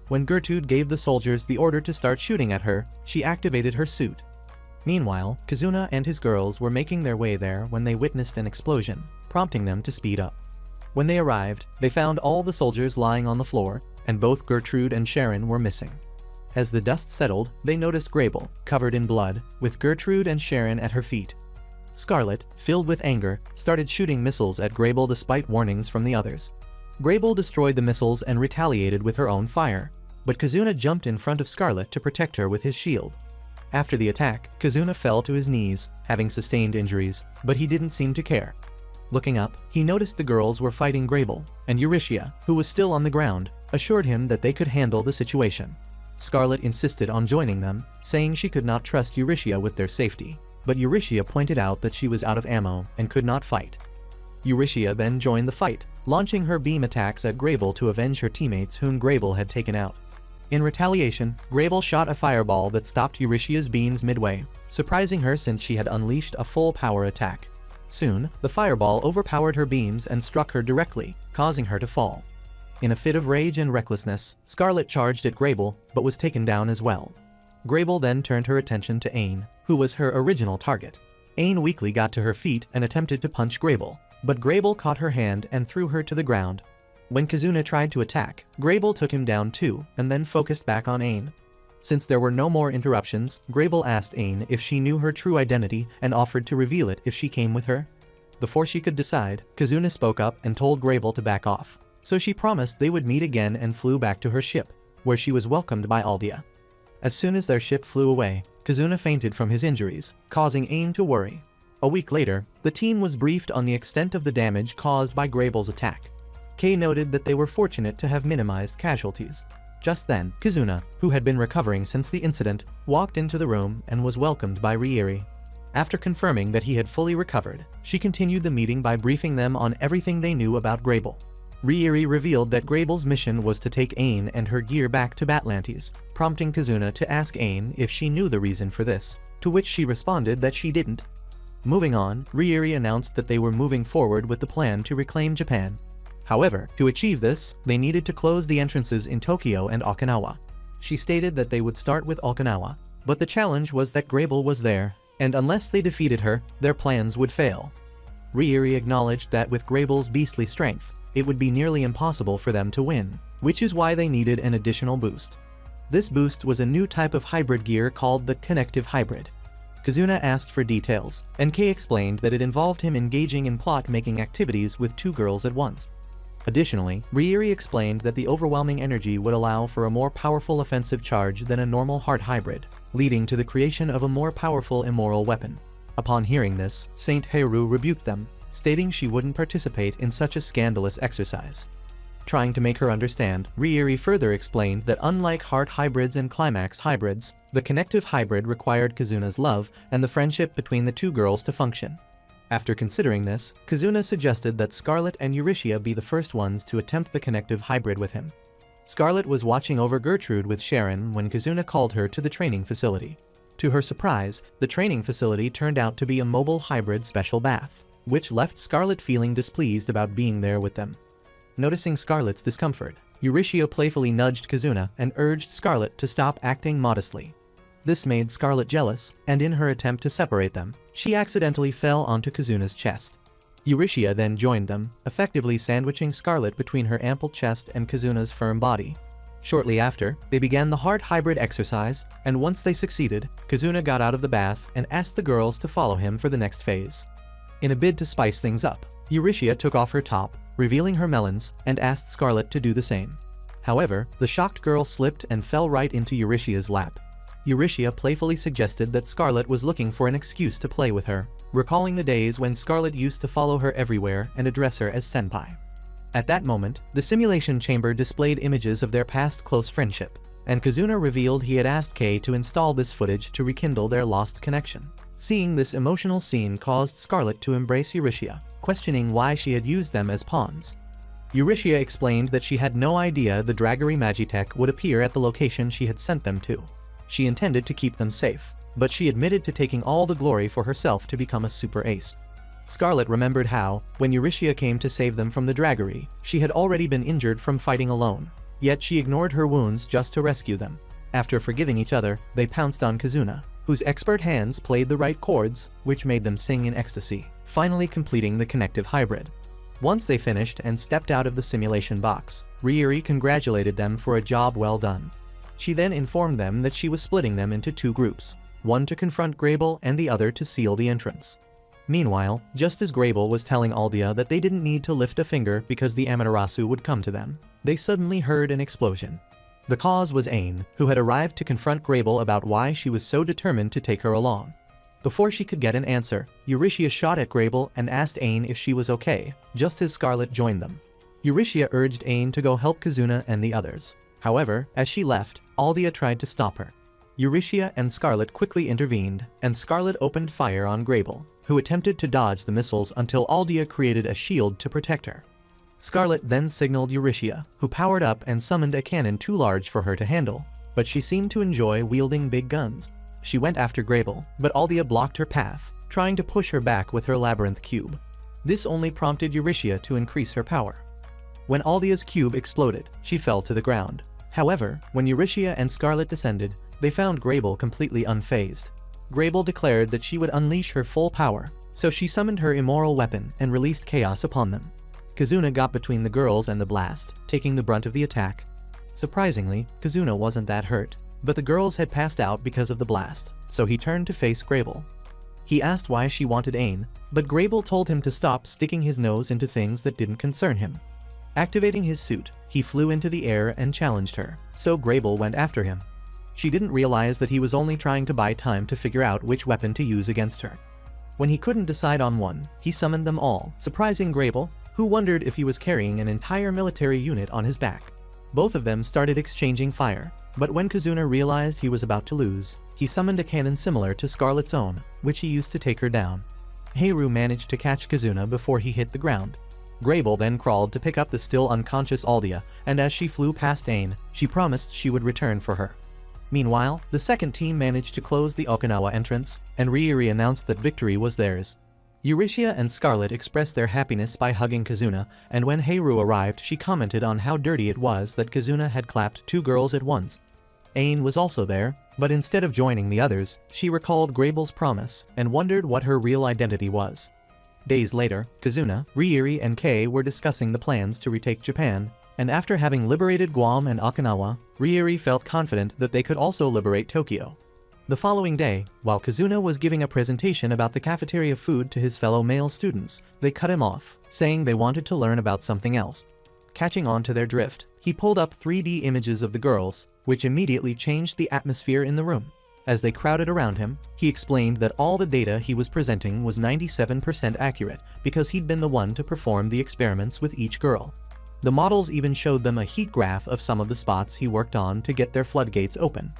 When Gertrude gave the soldiers the order to start shooting at her, she activated her suit. Meanwhile, Kazuna and his girls were making their way there when they witnessed an explosion, prompting them to speed up. When they arrived, they found all the soldiers lying on the floor, and both Gertrude and Sharon were missing. As the dust settled, they noticed Grable, covered in blood, with Gertrude and Sharon at her feet. Scarlet, filled with anger, started shooting missiles at Grable despite warnings from the others. Grable destroyed the missiles and retaliated with her own fire, but Kazuna jumped in front of Scarlet to protect her with his shield. After the attack, Kazuna fell to his knees, having sustained injuries, but he didn't seem to care. Looking up, he noticed the girls were fighting Grable, and Eurytia, who was still on the ground, assured him that they could handle the situation. Scarlet insisted on joining them, saying she could not trust Eurytia with their safety, but Eurytia pointed out that she was out of ammo and could not fight. Eurytia then joined the fight, launching her beam attacks at Grable to avenge her teammates whom Grable had taken out. In retaliation, Grable shot a fireball that stopped Eurytia's beams midway, surprising her since she had unleashed a full power attack. Soon, the fireball overpowered her beams and struck her directly, causing her to fall. In a fit of rage and recklessness, Scarlet charged at Grable, but was taken down as well. Grable then turned her attention to Aine, who was her original target. Aine weakly got to her feet and attempted to punch Grable, but Grable caught her hand and threw her to the ground. When Kazuna tried to attack, Grable took him down too, and then focused back on Aine. Since there were no more interruptions, Grable asked Aine if she knew her true identity and offered to reveal it if she came with her. Before she could decide, Kazuna spoke up and told Grable to back off, so she promised they would meet again and flew back to her ship, where she was welcomed by Aldia. As soon as their ship flew away, Kazuna fainted from his injuries, causing Aine to worry. A week later, the team was briefed on the extent of the damage caused by Grayble's attack. Kei noted that they were fortunate to have minimized casualties. Just then, Kizuna, who had been recovering since the incident, walked into the room and was welcomed by Riiri. After confirming that he had fully recovered, she continued the meeting by briefing them on everything they knew about Grayble. Riiri revealed that Grayble's mission was to take Ain and her gear back to Batlantes, prompting Kizuna to ask Ain if she knew the reason for this, to which she responded that she didn't. Moving on, Riiri announced that they were moving forward with the plan to reclaim Japan. However, to achieve this, they needed to close the entrances in Tokyo and Okinawa. She stated that they would start with Okinawa, but the challenge was that Grayble was there, and unless they defeated her, their plans would fail. Riiri acknowledged that with Grayble's beastly strength, it would be nearly impossible for them to win, which is why they needed an additional boost. This boost was a new type of hybrid gear called the Connective Hybrid. Kizuna asked for details, and Kei explained that it involved him engaging in plot-making activities with two girls at once. Additionally, Riiri explained that the overwhelming energy would allow for a more powerful offensive charge than a normal heart hybrid, leading to the creation of a more powerful immoral weapon. Upon hearing this, Saint Heiru rebuked them, stating she wouldn't participate in such a scandalous exercise. Trying to make her understand, Riiri further explained that unlike heart hybrids and climax hybrids, the connective hybrid required Kizuna's love and the friendship between the two girls to function. After considering this, Kizuna suggested that Scarlet and Eurytia be the first ones to attempt the connective hybrid with him. Scarlet was watching over Gertrude with Sharon when Kizuna called her to the training facility. To her surprise, the training facility turned out to be a mobile hybrid special bath, which left Scarlet feeling displeased about being there with them. Noticing Scarlet's discomfort, Eurytia playfully nudged Kizuna and urged Scarlet to stop acting modestly. This made Scarlet jealous, and in her attempt to separate them, she accidentally fell onto Kizuna's chest. Eurytia then joined them, effectively sandwiching Scarlet between her ample chest and Kizuna's firm body. Shortly after, they began the heart hybrid exercise, and once they succeeded, Kizuna got out of the bath and asked the girls to follow him for the next phase. In a bid to spice things up, Eurytia took off her top, revealing her melons, and asked Scarlet to do the same. However, the shocked girl slipped and fell right into Eurytia's lap. Eurytia playfully suggested that Scarlet was looking for an excuse to play with her, recalling the days when Scarlet used to follow her everywhere and address her as senpai. At that moment, the simulation chamber displayed images of their past close friendship, and Kizuna revealed he had asked Kei to install this footage to rekindle their lost connection. Seeing this emotional scene caused Scarlet to embrace Eurytia, questioning why she had used them as pawns. Eurytia explained that she had no idea the Draggery Magitech would appear at the location she had sent them to. She intended to keep them safe, but she admitted to taking all the glory for herself to become a super ace. Scarlet remembered how, when Eurytia came to save them from the Draggery, she had already been injured from fighting alone, yet she ignored her wounds just to rescue them. After forgiving each other, they pounced on Kizuna, whose expert hands played the right chords, which made them sing in ecstasy, finally completing the connective hybrid. Once they finished and stepped out of the simulation box, Riiri congratulated them for a job well done. She then informed them that she was splitting them into two groups, one to confront Grayble and the other to seal the entrance. Meanwhile, just as Grayble was telling Aldia that they didn't need to lift a finger because the Amaterasu would come to them, they suddenly heard an explosion. The cause was Ain, who had arrived to confront Grayble about why she was so determined to take her along. Before she could get an answer, Eurytia shot at Grayble and asked Ain if she was okay, just as Scarlet joined them. Eurytia urged Ain to go help Kizuna and the others. However, as she left, Aldia tried to stop her. Eurytia and Scarlet quickly intervened, and Scarlet opened fire on Grayble, who attempted to dodge the missiles until Aldia created a shield to protect her. Scarlet then signaled Eurytia, who powered up and summoned a cannon too large for her to handle, but she seemed to enjoy wielding big guns. She went after Grayble, but Aldia blocked her path, trying to push her back with her labyrinth cube. This only prompted Eurytia to increase her power. When Aldia's cube exploded, she fell to the ground. However, when Eurytia and Scarlet descended, they found Grayble completely unfazed. Grayble declared that she would unleash her full power, so she summoned her immoral weapon and released chaos upon them. Kizuna got between the girls and the blast, taking the brunt of the attack. Surprisingly, Kizuna wasn't that hurt, but the girls had passed out because of the blast, so he turned to face Grayble. He asked why she wanted Ain, but Grayble told him to stop sticking his nose into things that didn't concern him. Activating his suit, he flew into the air and challenged her, so Grayble went after him. She didn't realize that he was only trying to buy time to figure out which weapon to use against her. When he couldn't decide on one, he summoned them all, surprising Grable, who wondered if he was carrying an entire military unit on his back. Both of them started exchanging fire, but when Kazuna realized he was about to lose, he summoned a cannon similar to Scarlet's own, which he used to take her down. Heiru managed to catch Kazuna before he hit the ground. Grable then crawled to pick up the still unconscious Aldia, and as she flew past Ain, she promised she would return for her. Meanwhile, the second team managed to close the Okinawa entrance, and Riiri announced that victory was theirs. Eurytia and Scarlet expressed their happiness by hugging Kazuna, and when Heiru arrived she commented on how dirty it was that Kazuna had clapped 2 girls at once. Ain was also there, but instead of joining the others, she recalled Grable's promise and wondered what her real identity was. Days later, Kazuna, Riiri and Kei were discussing the plans to retake Japan, and after having liberated Guam and Okinawa, Riiri felt confident that they could also liberate Tokyo. The following day, while Kazuna was giving a presentation about the cafeteria food to his fellow male students, they cut him off, saying they wanted to learn about something else. Catching on to their drift, he pulled up 3D images of the girls, which immediately changed the atmosphere in the room. As they crowded around him, he explained that all the data he was presenting was 97% accurate because he'd been the one to perform the experiments with each girl. The models even showed them a heat graph of some of the spots he worked on to get their floodgates open.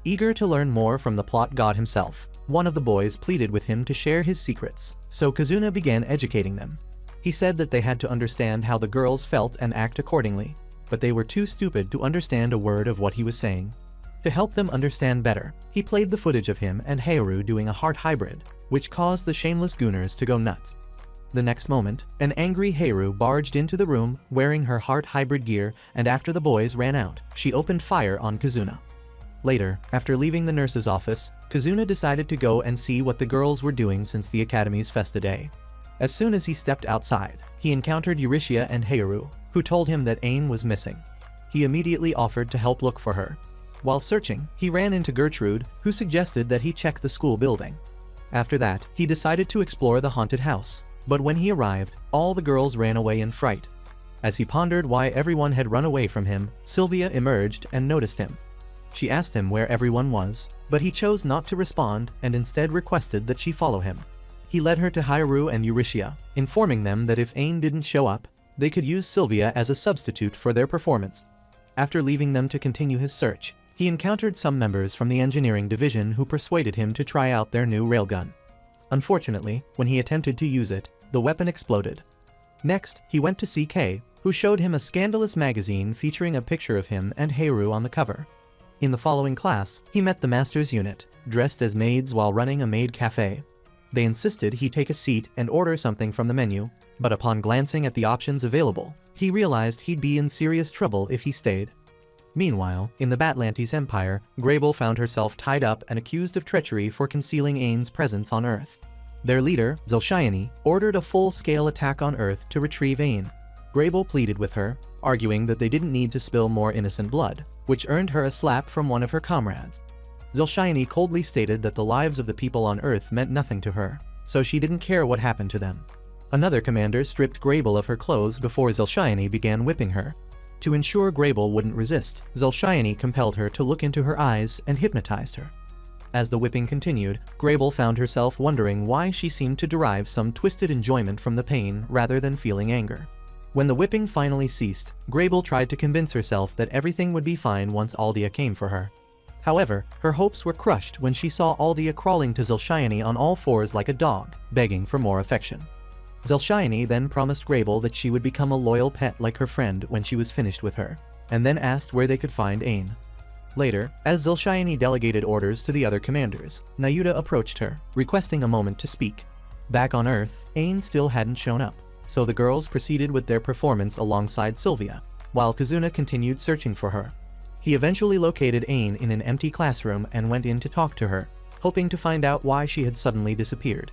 Eager to learn more from the plot god himself, one of the boys pleaded with him to share his secrets, so Kazuna began educating them. He said that they had to understand how the girls felt and act accordingly, but they were too stupid to understand a word of what he was saying. To help them understand better, he played the footage of him and Heiru doing a heart hybrid, which caused the shameless gooners to go nuts. The next moment, an angry Heiru barged into the room wearing her heart hybrid gear, and after the boys ran out, she opened fire on Kazuna. Later, after leaving the nurse's office, Kazuna decided to go and see what the girls were doing since the Academy's Festa Day. As soon as he stepped outside, he encountered Eurytia and Heiru, who told him that Ain was missing. He immediately offered to help look for her. While searching, he ran into Gertrude, who suggested that he check the school building. After that, he decided to explore the haunted house, but when he arrived, all the girls ran away in fright. As he pondered why everyone had run away from him, Sylvia emerged and noticed him. She asked him where everyone was, but he chose not to respond and instead requested that she follow him. He led her to Heiru and Eurytia, informing them that if Ain didn't show up, they could use Sylvia as a substitute for their performance. After leaving them to continue his search, he encountered some members from the engineering division who persuaded him to try out their new railgun. Unfortunately, when he attempted to use it, the weapon exploded. Next, he went to see Kei, who showed him a scandalous magazine featuring a picture of him and Heiru on the cover. In the following class, he met the master's unit, dressed as maids while running a maid cafe. They insisted he take a seat and order something from the menu, but upon glancing at the options available, he realized he'd be in serious trouble if he stayed. Meanwhile, in the Batlantes Empire, Grable found herself tied up and accused of treachery for concealing Ain's presence on Earth. Their leader, Zul'Shayani, ordered a full-scale attack on Earth to retrieve Ain. Grable pleaded with her, arguing that they didn't need to spill more innocent blood, which earned her a slap from one of her comrades. Zul'Shayani coldly stated that the lives of the people on Earth meant nothing to her, so she didn't care what happened to them. Another commander stripped Grable of her clothes before Zul'Shayani began whipping her. To ensure Grable wouldn't resist, Zul'Shayani compelled her to look into her eyes and hypnotized her. As the whipping continued, Grable found herself wondering why she seemed to derive some twisted enjoyment from the pain rather than feeling anger. When the whipping finally ceased, Grable tried to convince herself that everything would be fine once Aldia came for her. However, her hopes were crushed when she saw Aldia crawling to Zul'Shayani on all fours like a dog, begging for more affection. Zul'Shayani then promised Grable that she would become a loyal pet like her friend when she was finished with her, and then asked where they could find Ain. Later, as Zul'Shayani delegated orders to the other commanders, Nayuta approached her, requesting a moment to speak. Back on Earth, Ain still hadn't shown up, so the girls proceeded with their performance alongside Sylvia, while Kazuna continued searching for her. He eventually located Ain in an empty classroom and went in to talk to her, hoping to find out why she had suddenly disappeared.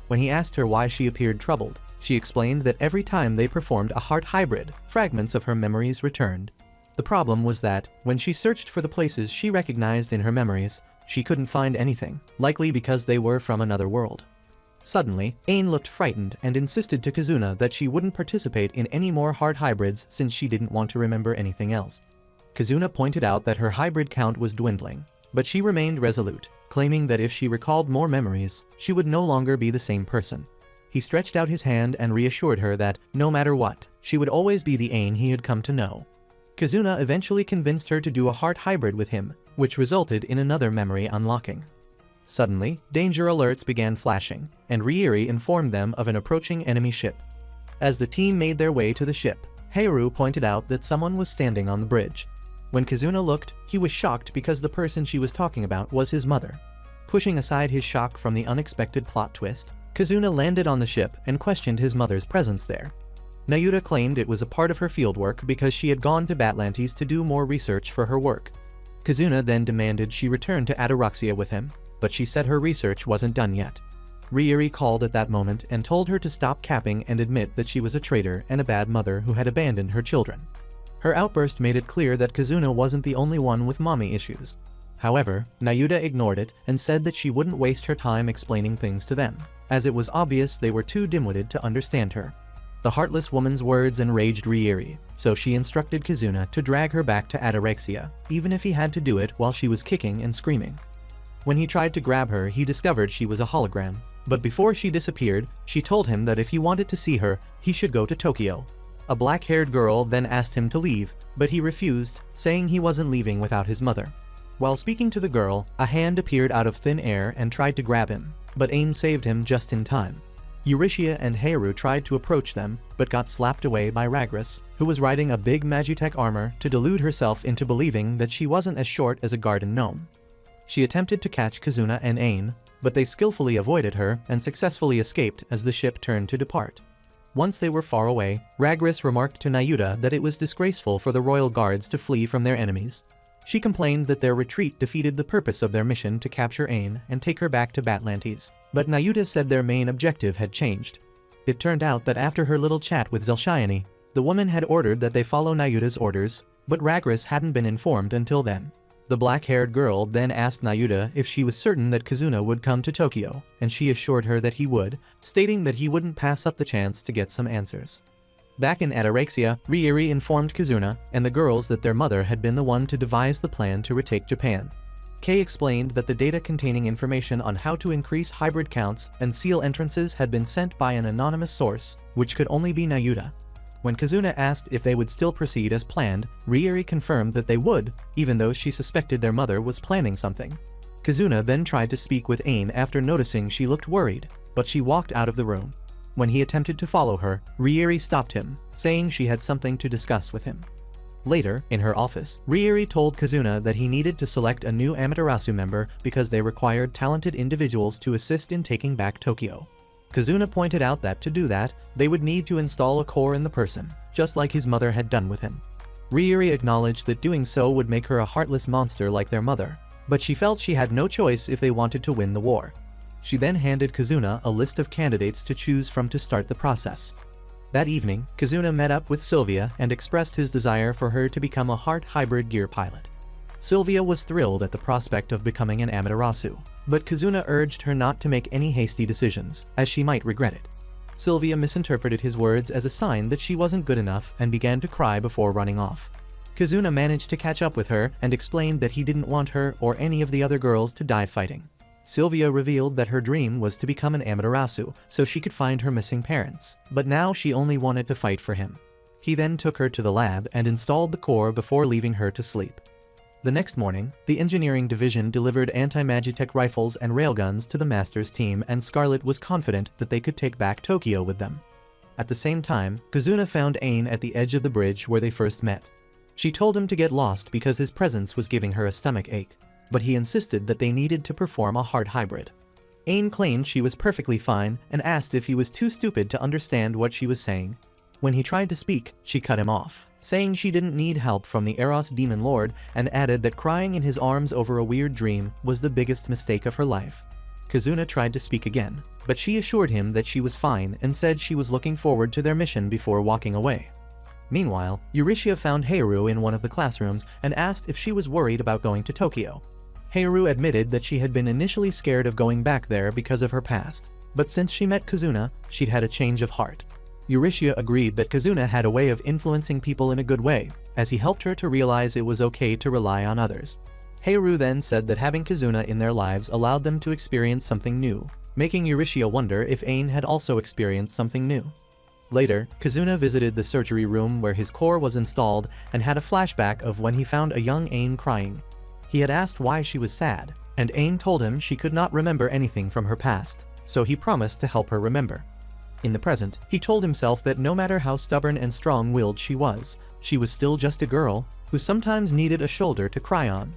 When he asked her why she appeared troubled, she explained that every time they performed a heart hybrid, fragments of her memories returned. The problem was that, when she searched for the places she recognized in her memories, she couldn't find anything, likely because they were from another world. Suddenly, Ain looked frightened and insisted to Kazuna that she wouldn't participate in any more heart hybrids since she didn't want to remember anything else. Kazuna pointed out that her hybrid count was dwindling, but she remained resolute. claiming that if she recalled more memories, she would no longer be the same person. He stretched out his hand and reassured her that, no matter what, she would always be the Ain he had come to know. Kazuna eventually convinced her to do a heart hybrid with him, which resulted in another memory unlocking. Suddenly, danger alerts began flashing, and Riiri informed them of an approaching enemy ship. As the team made their way to the ship, Heiru pointed out that someone was standing on the bridge. When Kazuna looked, he was shocked because the person she was talking about was his mother. Pushing aside his shock from the unexpected plot twist, Kazuna landed on the ship and questioned his mother's presence there. Nayuta claimed it was a part of her fieldwork because she had gone to Batlantes to do more research for her work. Kazuna then demanded she return to Ataraxia with him, but she said her research wasn't done yet. Riiri called at that moment and told her to stop capping and admit that she was a traitor and a bad mother who had abandoned her children. Her outburst made it clear that Kazuna wasn't the only one with mommy issues. However, Nayuta ignored it and said that she wouldn't waste her time explaining things to them, as it was obvious they were too dim-witted to understand her. The heartless woman's words enraged Riiri, so she instructed Kazuna to drag her back to Ataraxia, even if he had to do it while she was kicking and screaming. When he tried to grab her, he discovered she was a hologram, but before she disappeared, she told him that if he wanted to see her, he should go to Tokyo. A black-haired girl then asked him to leave, but he refused, saying he wasn't leaving without his mother. While speaking to the girl, a hand appeared out of thin air and tried to grab him, but Ain saved him just in time. Eurytia and Heiru tried to approach them, but got slapped away by Ragras, who was riding a big Magitech armor to delude herself into believing that she wasn't as short as a garden gnome. She attempted to catch Kazuna and Ain, but they skillfully avoided her and successfully escaped as the ship turned to depart. Once they were far away, Ragras remarked to Nayuta that it was disgraceful for the royal guards to flee from their enemies. She complained that their retreat defeated the purpose of their mission to capture Ain and take her back to Batlantes, but Nayuta said their main objective had changed. It turned out that after her little chat with Zelshayani, the woman had ordered that they follow Nayuta's orders, but Ragras hadn't been informed until then. The black-haired girl then asked Nayuta if she was certain that Kazuna would come to Tokyo, and she assured her that he would, stating that he wouldn't pass up the chance to get some answers. Back in Ataraxia, Riiri informed Kazuna and the girls that their mother had been the one to devise the plan to retake Japan. Kei explained that the data containing information on how to increase hybrid counts and seal entrances had been sent by an anonymous source, which could only be Nayuta. When Kazuna asked if they would still proceed as planned, Riiri confirmed that they would, even though she suspected their mother was planning something. Kazuna then tried to speak with Ain after noticing she looked worried, but she walked out of the room. When he attempted to follow her, Riiri stopped him, saying she had something to discuss with him. Later, in her office, Riiri told Kazuna that he needed to select a new Amaterasu member because they required talented individuals to assist in taking back Tokyo. Kazuna pointed out that to do that, they would need to install a core in the person, just like his mother had done with him. Riiri acknowledged that doing so would make her a heartless monster like their mother, but she felt she had no choice if they wanted to win the war. She then handed Kazuna a list of candidates to choose from to start the process. That evening, Kazuna met up with Sylvia and expressed his desire for her to become a heart hybrid gear pilot. Sylvia was thrilled at the prospect of becoming an Amaterasu, but Kazuna urged her not to make any hasty decisions, as she might regret it. Sylvia misinterpreted his words as a sign that she wasn't good enough and began to cry before running off. Kazuna managed to catch up with her and explained that he didn't want her or any of the other girls to die fighting. Sylvia revealed that her dream was to become an Amaterasu so she could find her missing parents, but now she only wanted to fight for him. He then took her to the lab and installed the core before leaving her to sleep. The next morning, the engineering division delivered anti-Magitech rifles and railguns to the Masters team, and Scarlet was confident that they could take back Tokyo with them. At the same time, Kazuna found Ain at the edge of the bridge where they first met. She told him to get lost because his presence was giving her a stomach ache, but he insisted that they needed to perform a heart hybrid. Ain claimed she was perfectly fine and asked if he was too stupid to understand what she was saying. When he tried to speak, she cut him off, saying she didn't need help from the Eros Demon Lord, and added that crying in his arms over a weird dream was the biggest mistake of her life. Kazuna tried to speak again, but she assured him that she was fine and said she was looking forward to their mission before walking away. Meanwhile, Eurytia found Heiru in one of the classrooms and asked if she was worried about going to Tokyo. Heiru admitted that she had been initially scared of going back there because of her past, but since she met Kazuna, she'd had a change of heart. Eurytia agreed that Kazuna had a way of influencing people in a good way, as he helped her to realize it was okay to rely on others. Hayaru then said that having Kazuna in their lives allowed them to experience something new, making Eurysthea wonder if Ain had also experienced something new. Later, Kazuna visited the surgery room where his core was installed and had a flashback of when he found a young Ain crying. He had asked why she was sad, and Ain told him she could not remember anything from her past, so he promised to help her remember. In the present, he told himself that no matter how stubborn and strong-willed she was still just a girl who sometimes needed a shoulder to cry on.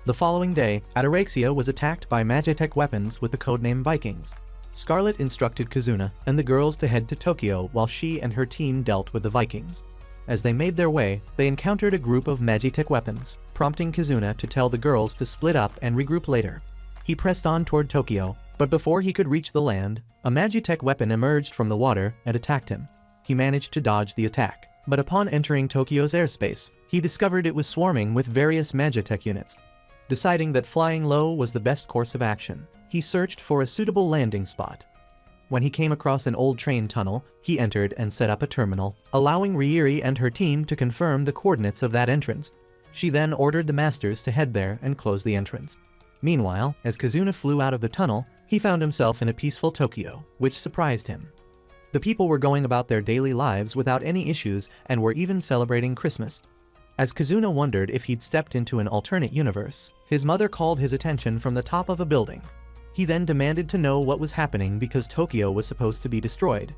The following day, Ataraxia was attacked by Magitech weapons with the codename Vikings. Scarlet instructed Kazuna and the girls to head to Tokyo while she and her team dealt with the Vikings. As they made their way, they encountered a group of Magitech weapons, prompting Kazuna to tell the girls to split up and regroup later. He pressed on toward Tokyo, but before he could reach the land, a Magitech weapon emerged from the water and attacked him. He managed to dodge the attack, but upon entering Tokyo's airspace, he discovered it was swarming with various Magitech units. Deciding that flying low was the best course of action, he searched for a suitable landing spot. When he came across an old train tunnel, he entered and set up a terminal, allowing Ryiri and her team to confirm the coordinates of that entrance. She then ordered the masters to head there and close the entrance. Meanwhile, as Kazuna flew out of the tunnel, he found himself in a peaceful Tokyo, which surprised him. The people were going about their daily lives without any issues and were even celebrating Christmas. As Kazuna wondered if he'd stepped into an alternate universe, his mother called his attention from the top of a building. He then demanded to know what was happening because Tokyo was supposed to be destroyed.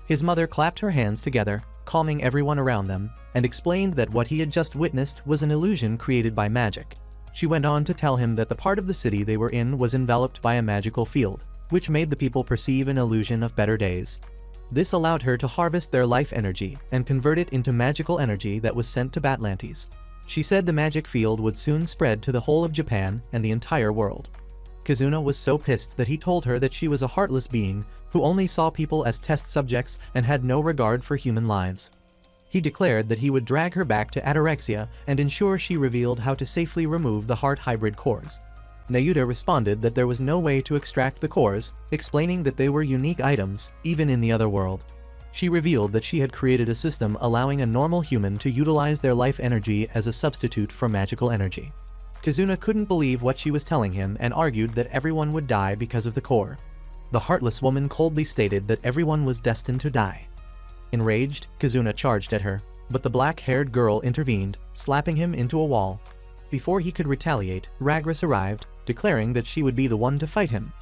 His mother clapped her hands together, calming everyone around them, and explained that what he had just witnessed was an illusion created by magic. She went on to tell him that the part of the city they were in was enveloped by a magical field, which made the people perceive an illusion of better days. This allowed her to harvest their life energy and convert it into magical energy that was sent to Batlantes. She said the magic field would soon spread to the whole of Japan and the entire world. Kazuna was so pissed that he told her that she was a heartless being who only saw people as test subjects and had no regard for human lives. He declared that he would drag her back to Ataraxia and ensure she revealed how to safely remove the heart hybrid cores. Nayuta responded that there was no way to extract the cores, explaining that they were unique items, even in the other world. She revealed that she had created a system allowing a normal human to utilize their life energy as a substitute for magical energy. Kazuna couldn't believe what she was telling him and argued that everyone would die because of the core. The heartless woman coldly stated that everyone was destined to die. Enraged, Kazuna charged at her, but the black-haired girl intervened, slapping him into a wall. Before he could retaliate, Ragras arrived, declaring that she would be the one to fight him.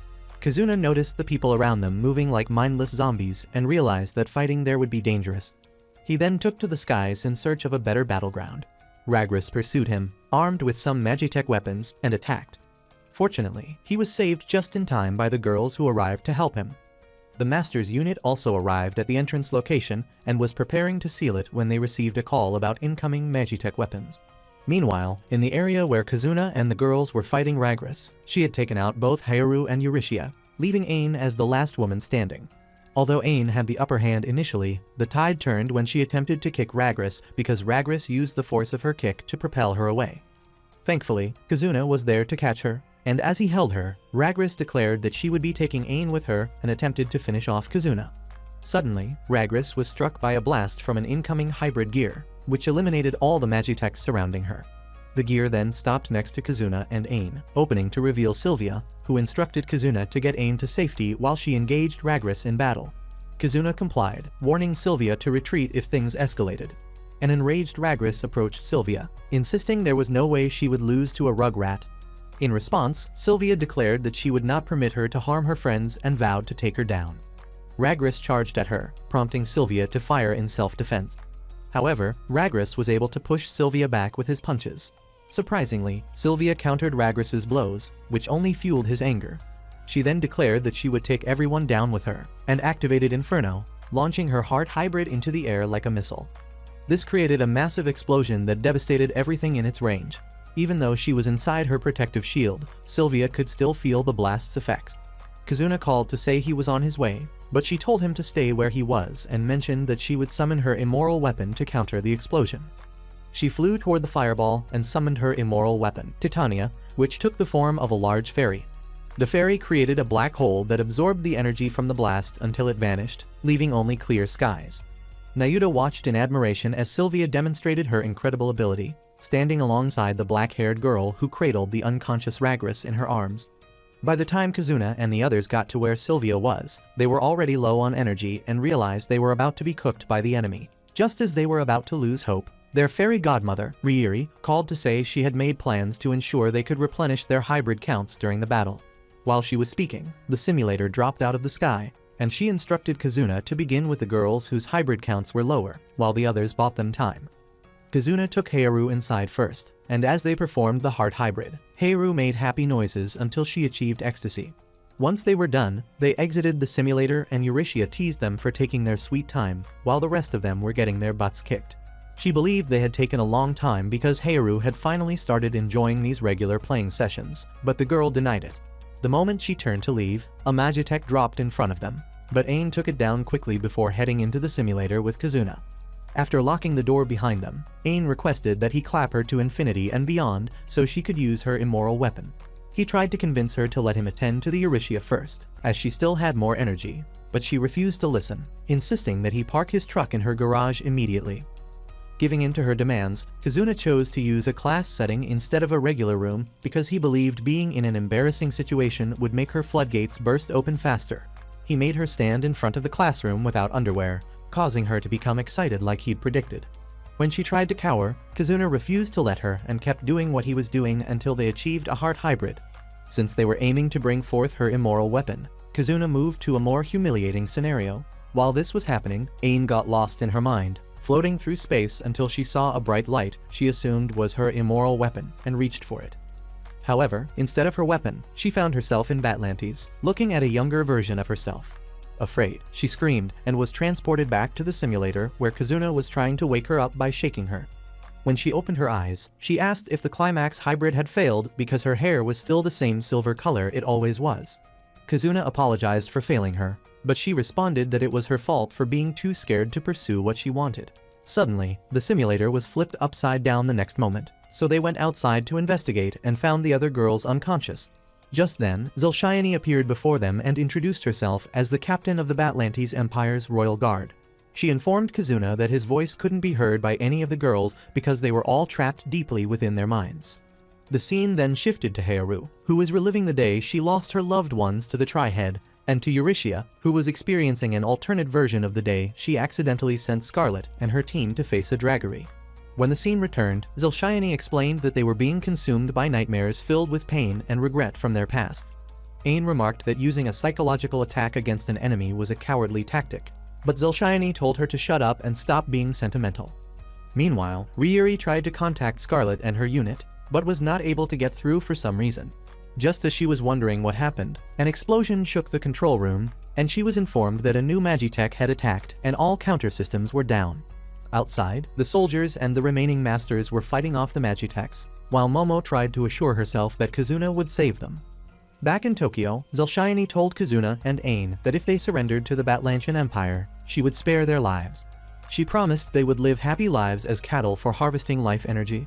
Kazuna noticed the people around them moving like mindless zombies and realized that fighting there would be dangerous. He then took to the skies in search of a better battleground. Ragras pursued him, armed with some Magitech weapons, and attacked. Fortunately, he was saved just in time by the girls who arrived to help him. The Master's unit also arrived at the entrance location and was preparing to seal it when they received a call about incoming Magitech weapons. Meanwhile, in the area where Kazuna and the girls were fighting Ragras, she had taken out both Hayaru and Eurysthea, leaving Ain as the last woman standing. Although Ain had the upper hand initially, the tide turned when she attempted to kick Ragras because Ragras used the force of her kick to propel her away. Thankfully, Kazuna was there to catch her, and as he held her, Ragras declared that she would be taking Ain with her and attempted to finish off Kazuna. Suddenly, Ragras was struck by a blast from an incoming hybrid gear, which eliminated all the Magitechs surrounding her. The gear then stopped next to Kazuna and Ain, opening to reveal Sylvia, who instructed Kazuna to get Ain to safety while she engaged Ragras in battle. Kazuna complied, warning Sylvia to retreat if things escalated. An enraged Ragras approached Sylvia, insisting there was no way she would lose to a rugrat. In response, Sylvia declared that she would not permit her to harm her friends and vowed to take her down. Ragras charged at her, prompting Sylvia to fire in self-defense. However, Ragras was able to push Sylvia back with his punches. Surprisingly, Sylvia countered Ragras's blows, which only fueled his anger. She then declared that she would take everyone down with her, and activated Inferno, launching her heart hybrid into the air like a missile. This created a massive explosion that devastated everything in its range. Even though she was inside her protective shield, Sylvia could still feel the blast's effects. Kazuna called to say he was on his way, but she told him to stay where he was and mentioned that she would summon her immoral weapon to counter the explosion. She flew toward the fireball and summoned her immoral weapon, Titania, which took the form of a large fairy. The fairy created a black hole that absorbed the energy from the blast until it vanished, leaving only clear skies. Nayuta watched in admiration as Sylvia demonstrated her incredible ability. standing alongside the black-haired girl who cradled the unconscious Ragras in her arms. By the time Kazuna and the others got to where Sylvia was, they were already low on energy and realized they were about to be cooked by the enemy. Just as they were about to lose hope, their fairy godmother, Ryuri, called to say she had made plans to ensure they could replenish their hybrid counts during the battle. While she was speaking, the simulator dropped out of the sky, and she instructed Kazuna to begin with the girls whose hybrid counts were lower, while the others bought them time. Kazuna took Heiharu inside first, and as they performed the heart hybrid, Heiharu made happy noises until she achieved ecstasy. Once they were done, they exited the simulator and Eurytia teased them for taking their sweet time, while the rest of them were getting their butts kicked. She believed they had taken a long time because Heiharu had finally started enjoying these regular playing sessions, but the girl denied it. The moment she turned to leave, a Magitech dropped in front of them, but Ain took it down quickly before heading into the simulator with Kazuna. After locking the door behind them, Ain requested that he clap her to infinity and beyond so she could use her immoral weapon. He tried to convince her to let him attend to the Eurytia first, as she still had more energy, but she refused to listen, insisting that he park his truck in her garage immediately. Giving in to her demands, Kazuna chose to use a class setting instead of a regular room because he believed being in an embarrassing situation would make her floodgates burst open faster. He made her stand in front of the classroom without underwear, causing her to become excited like he'd predicted. When she tried to cower, Kazuna refused to let her and kept doing what he was doing until they achieved a heart hybrid. Since they were aiming to bring forth her immoral weapon, Kazuna moved to a more humiliating scenario. While this was happening, Ain got lost in her mind, floating through space until she saw a bright light she assumed was her immoral weapon and reached for it. However, instead of her weapon, she found herself in Batlantes, looking at a younger version of herself. Afraid, she screamed and was transported back to the simulator where Kazuna was trying to wake her up by shaking her. When she opened her eyes, she asked if the Climax hybrid had failed because her hair was still the same silver color it always was. Kazuna apologized for failing her, but she responded that it was her fault for being too scared to pursue what she wanted. Suddenly, the simulator was flipped upside down the next moment, so they went outside to investigate and found the other girls unconscious. Just then, Zelshayani appeared before them and introduced herself as the captain of the Batlantes Empire's Royal Guard. She informed Kazuna that his voice couldn't be heard by any of the girls because they were all trapped deeply within their minds. The scene then shifted to Heiharu, who was reliving the day she lost her loved ones to the Tri-Head, and to Eurytia, who was experiencing an alternate version of the day she accidentally sent Scarlet and her team to face a Draggery. When the scene returned, Zelshayani explained that they were being consumed by nightmares filled with pain and regret from their pasts. Ain remarked that using a psychological attack against an enemy was a cowardly tactic, but Zelshayani told her to shut up and stop being sentimental. Meanwhile, Ryuri tried to contact Scarlet and her unit, but was not able to get through for some reason. Just as she was wondering what happened, an explosion shook the control room, and she was informed that a new Magitech had attacked and all counter systems were down. Outside, the soldiers and the remaining masters were fighting off the Magitechs, while Momo tried to assure herself that Kazuna would save them. Back in Tokyo, Zelshayani told Kazuna and Ain that if they surrendered to the Batlantian Empire, she would spare their lives. She promised they would live happy lives as cattle for harvesting life energy.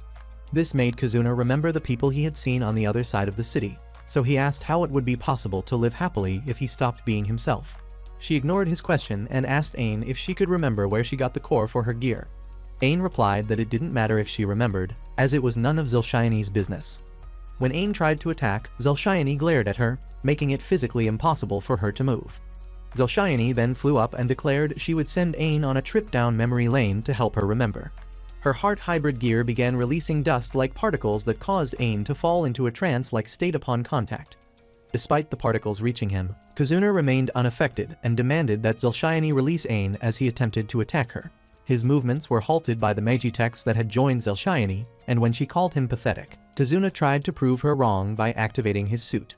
This made Kazuna remember the people he had seen on the other side of the city, so he asked how it would be possible to live happily if he stopped being himself. She ignored his question and asked Ain if she could remember where she got the core for her gear. Ain replied that it didn't matter if she remembered, as it was none of Zelshayani's business. When Ain tried to attack, Zelshayani glared at her, making it physically impossible for her to move. Zelshayani then flew up and declared she would send Ain on a trip down memory lane to help her remember. Her heart hybrid gear began releasing dust-like particles that caused Ain to fall into a trance-like state upon contact. Despite the particles reaching him, Kazuna remained unaffected and demanded that Zelshayani release Ain as he attempted to attack her. His movements were halted by the Magitechs that had joined Zelshayani, and when she called him pathetic, Kazuna tried to prove her wrong by activating his suit.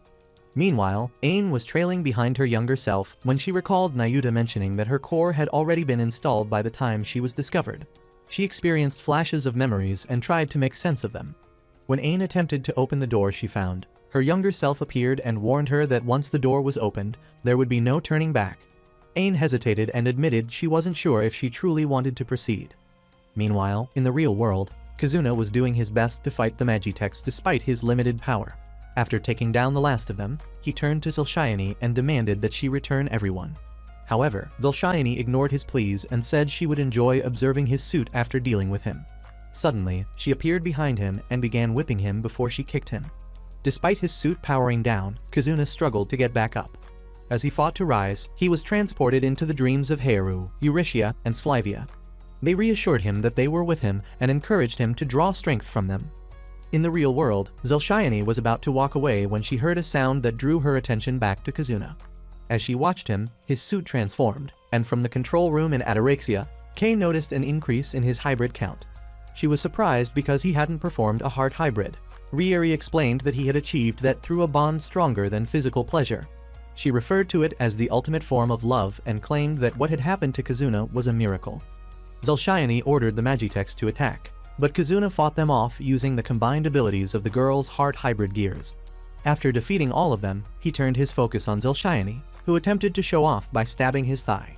Meanwhile, Ain was trailing behind her younger self when she recalled Nayuta mentioning that her core had already been installed by the time she was discovered. She experienced flashes of memories and tried to make sense of them. When Ain attempted to open the door she found, her younger self appeared and warned her that once the door was opened, there would be no turning back. Ain hesitated and admitted she wasn't sure if she truly wanted to proceed. Meanwhile, in the real world, Kazuna was doing his best to fight the Magitechs despite his limited power. After taking down the last of them, he turned to Zelshayani and demanded that she return everyone. However, Zelshayani ignored his pleas and said she would enjoy observing his suit after dealing with him. Suddenly, she appeared behind him and began whipping him before she kicked him. Despite his suit powering down, Kazuna struggled to get back up. As he fought to rise, he was transported into the dreams of Haru, Eurytia, and Slyvia. They reassured him that they were with him and encouraged him to draw strength from them. In the real world, Zulshayani was about to walk away when she heard a sound that drew her attention back to Kazuna. As she watched him, his suit transformed, and from the control room in Ataraxia, Kei noticed an increase in his hybrid count. She was surprised because he hadn't performed a heart hybrid. Rieri explained that he had achieved that through a bond stronger than physical pleasure. She referred to it as the ultimate form of love and claimed that what had happened to Kazuna was a miracle. Zulshayani ordered the Magitex to attack, but Kazuna fought them off using the combined abilities of the girl's heart hybrid gears. After defeating all of them, he turned his focus on Zulshayani, who attempted to show off by stabbing his thigh.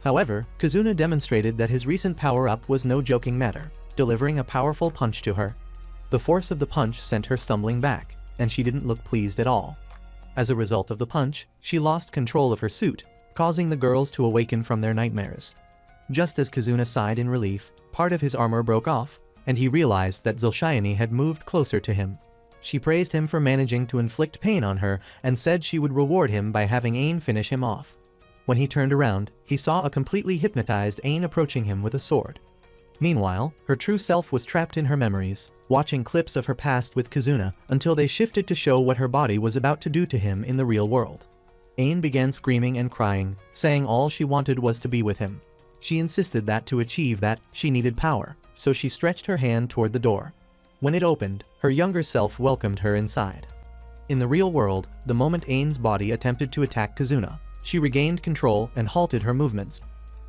However, Kazuna demonstrated that his recent power-up was no joking matter, delivering a powerful punch to her. The force of the punch sent her stumbling back, and she didn't look pleased at all. As a result of the punch, she lost control of her suit, causing the girls to awaken from their nightmares. Just as Kazuna sighed in relief, part of his armor broke off, and he realized that Zulshayani had moved closer to him. She praised him for managing to inflict pain on her and said she would reward him by having Ain finish him off. When he turned around, he saw a completely hypnotized Ain approaching him with a sword. Meanwhile, her true self was trapped in her memories, watching clips of her past with Kazuna until they shifted to show what her body was about to do to him in the real world. Ain began screaming and crying, saying all she wanted was to be with him. She insisted that to achieve that, she needed power, so she stretched her hand toward the door. When it opened, her younger self welcomed her inside. In the real world, the moment Ain's body attempted to attack Kazuna, she regained control and halted her movements.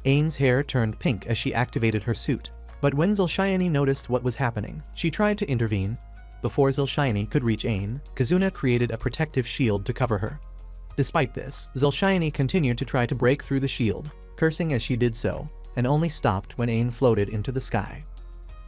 Ain's hair turned pink as she activated her suit. But when Zulshayani noticed what was happening, she tried to intervene. Before Zulshayani could reach Ain, Kazuna created a protective shield to cover her. Despite this, Zulshayani continued to try to break through the shield, cursing as she did so, and only stopped when Ain floated into the sky.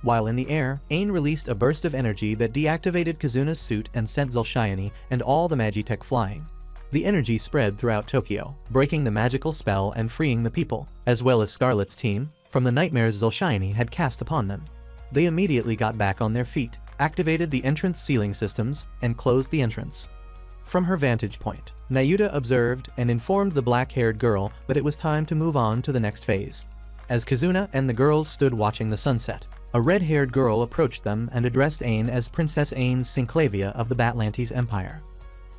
While in the air, Ain released a burst of energy that deactivated Kazuna's suit and sent Zulshayani and all the Magitech flying. The energy spread throughout Tokyo, breaking the magical spell and freeing the people, as well as Scarlet's team, from the nightmares Zulshayani had cast upon them. They immediately got back on their feet, activated the entrance ceiling systems, and closed the entrance. From her vantage point, Nayuta observed and informed the black-haired girl that it was time to move on to the next phase. As Kazuna and the girls stood watching the sunset, a red-haired girl approached them and addressed Ain as Princess Ain Synclavia of the Batlantes Empire.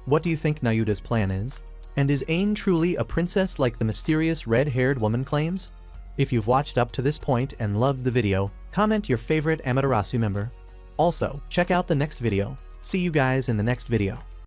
What do you think Nayuta's plan is? And is Ain truly a princess like the mysterious red-haired woman claims? If you've watched up to this point and loved the video, comment your favorite Amaterasu member. Also, check out the next video. See you guys in the next video.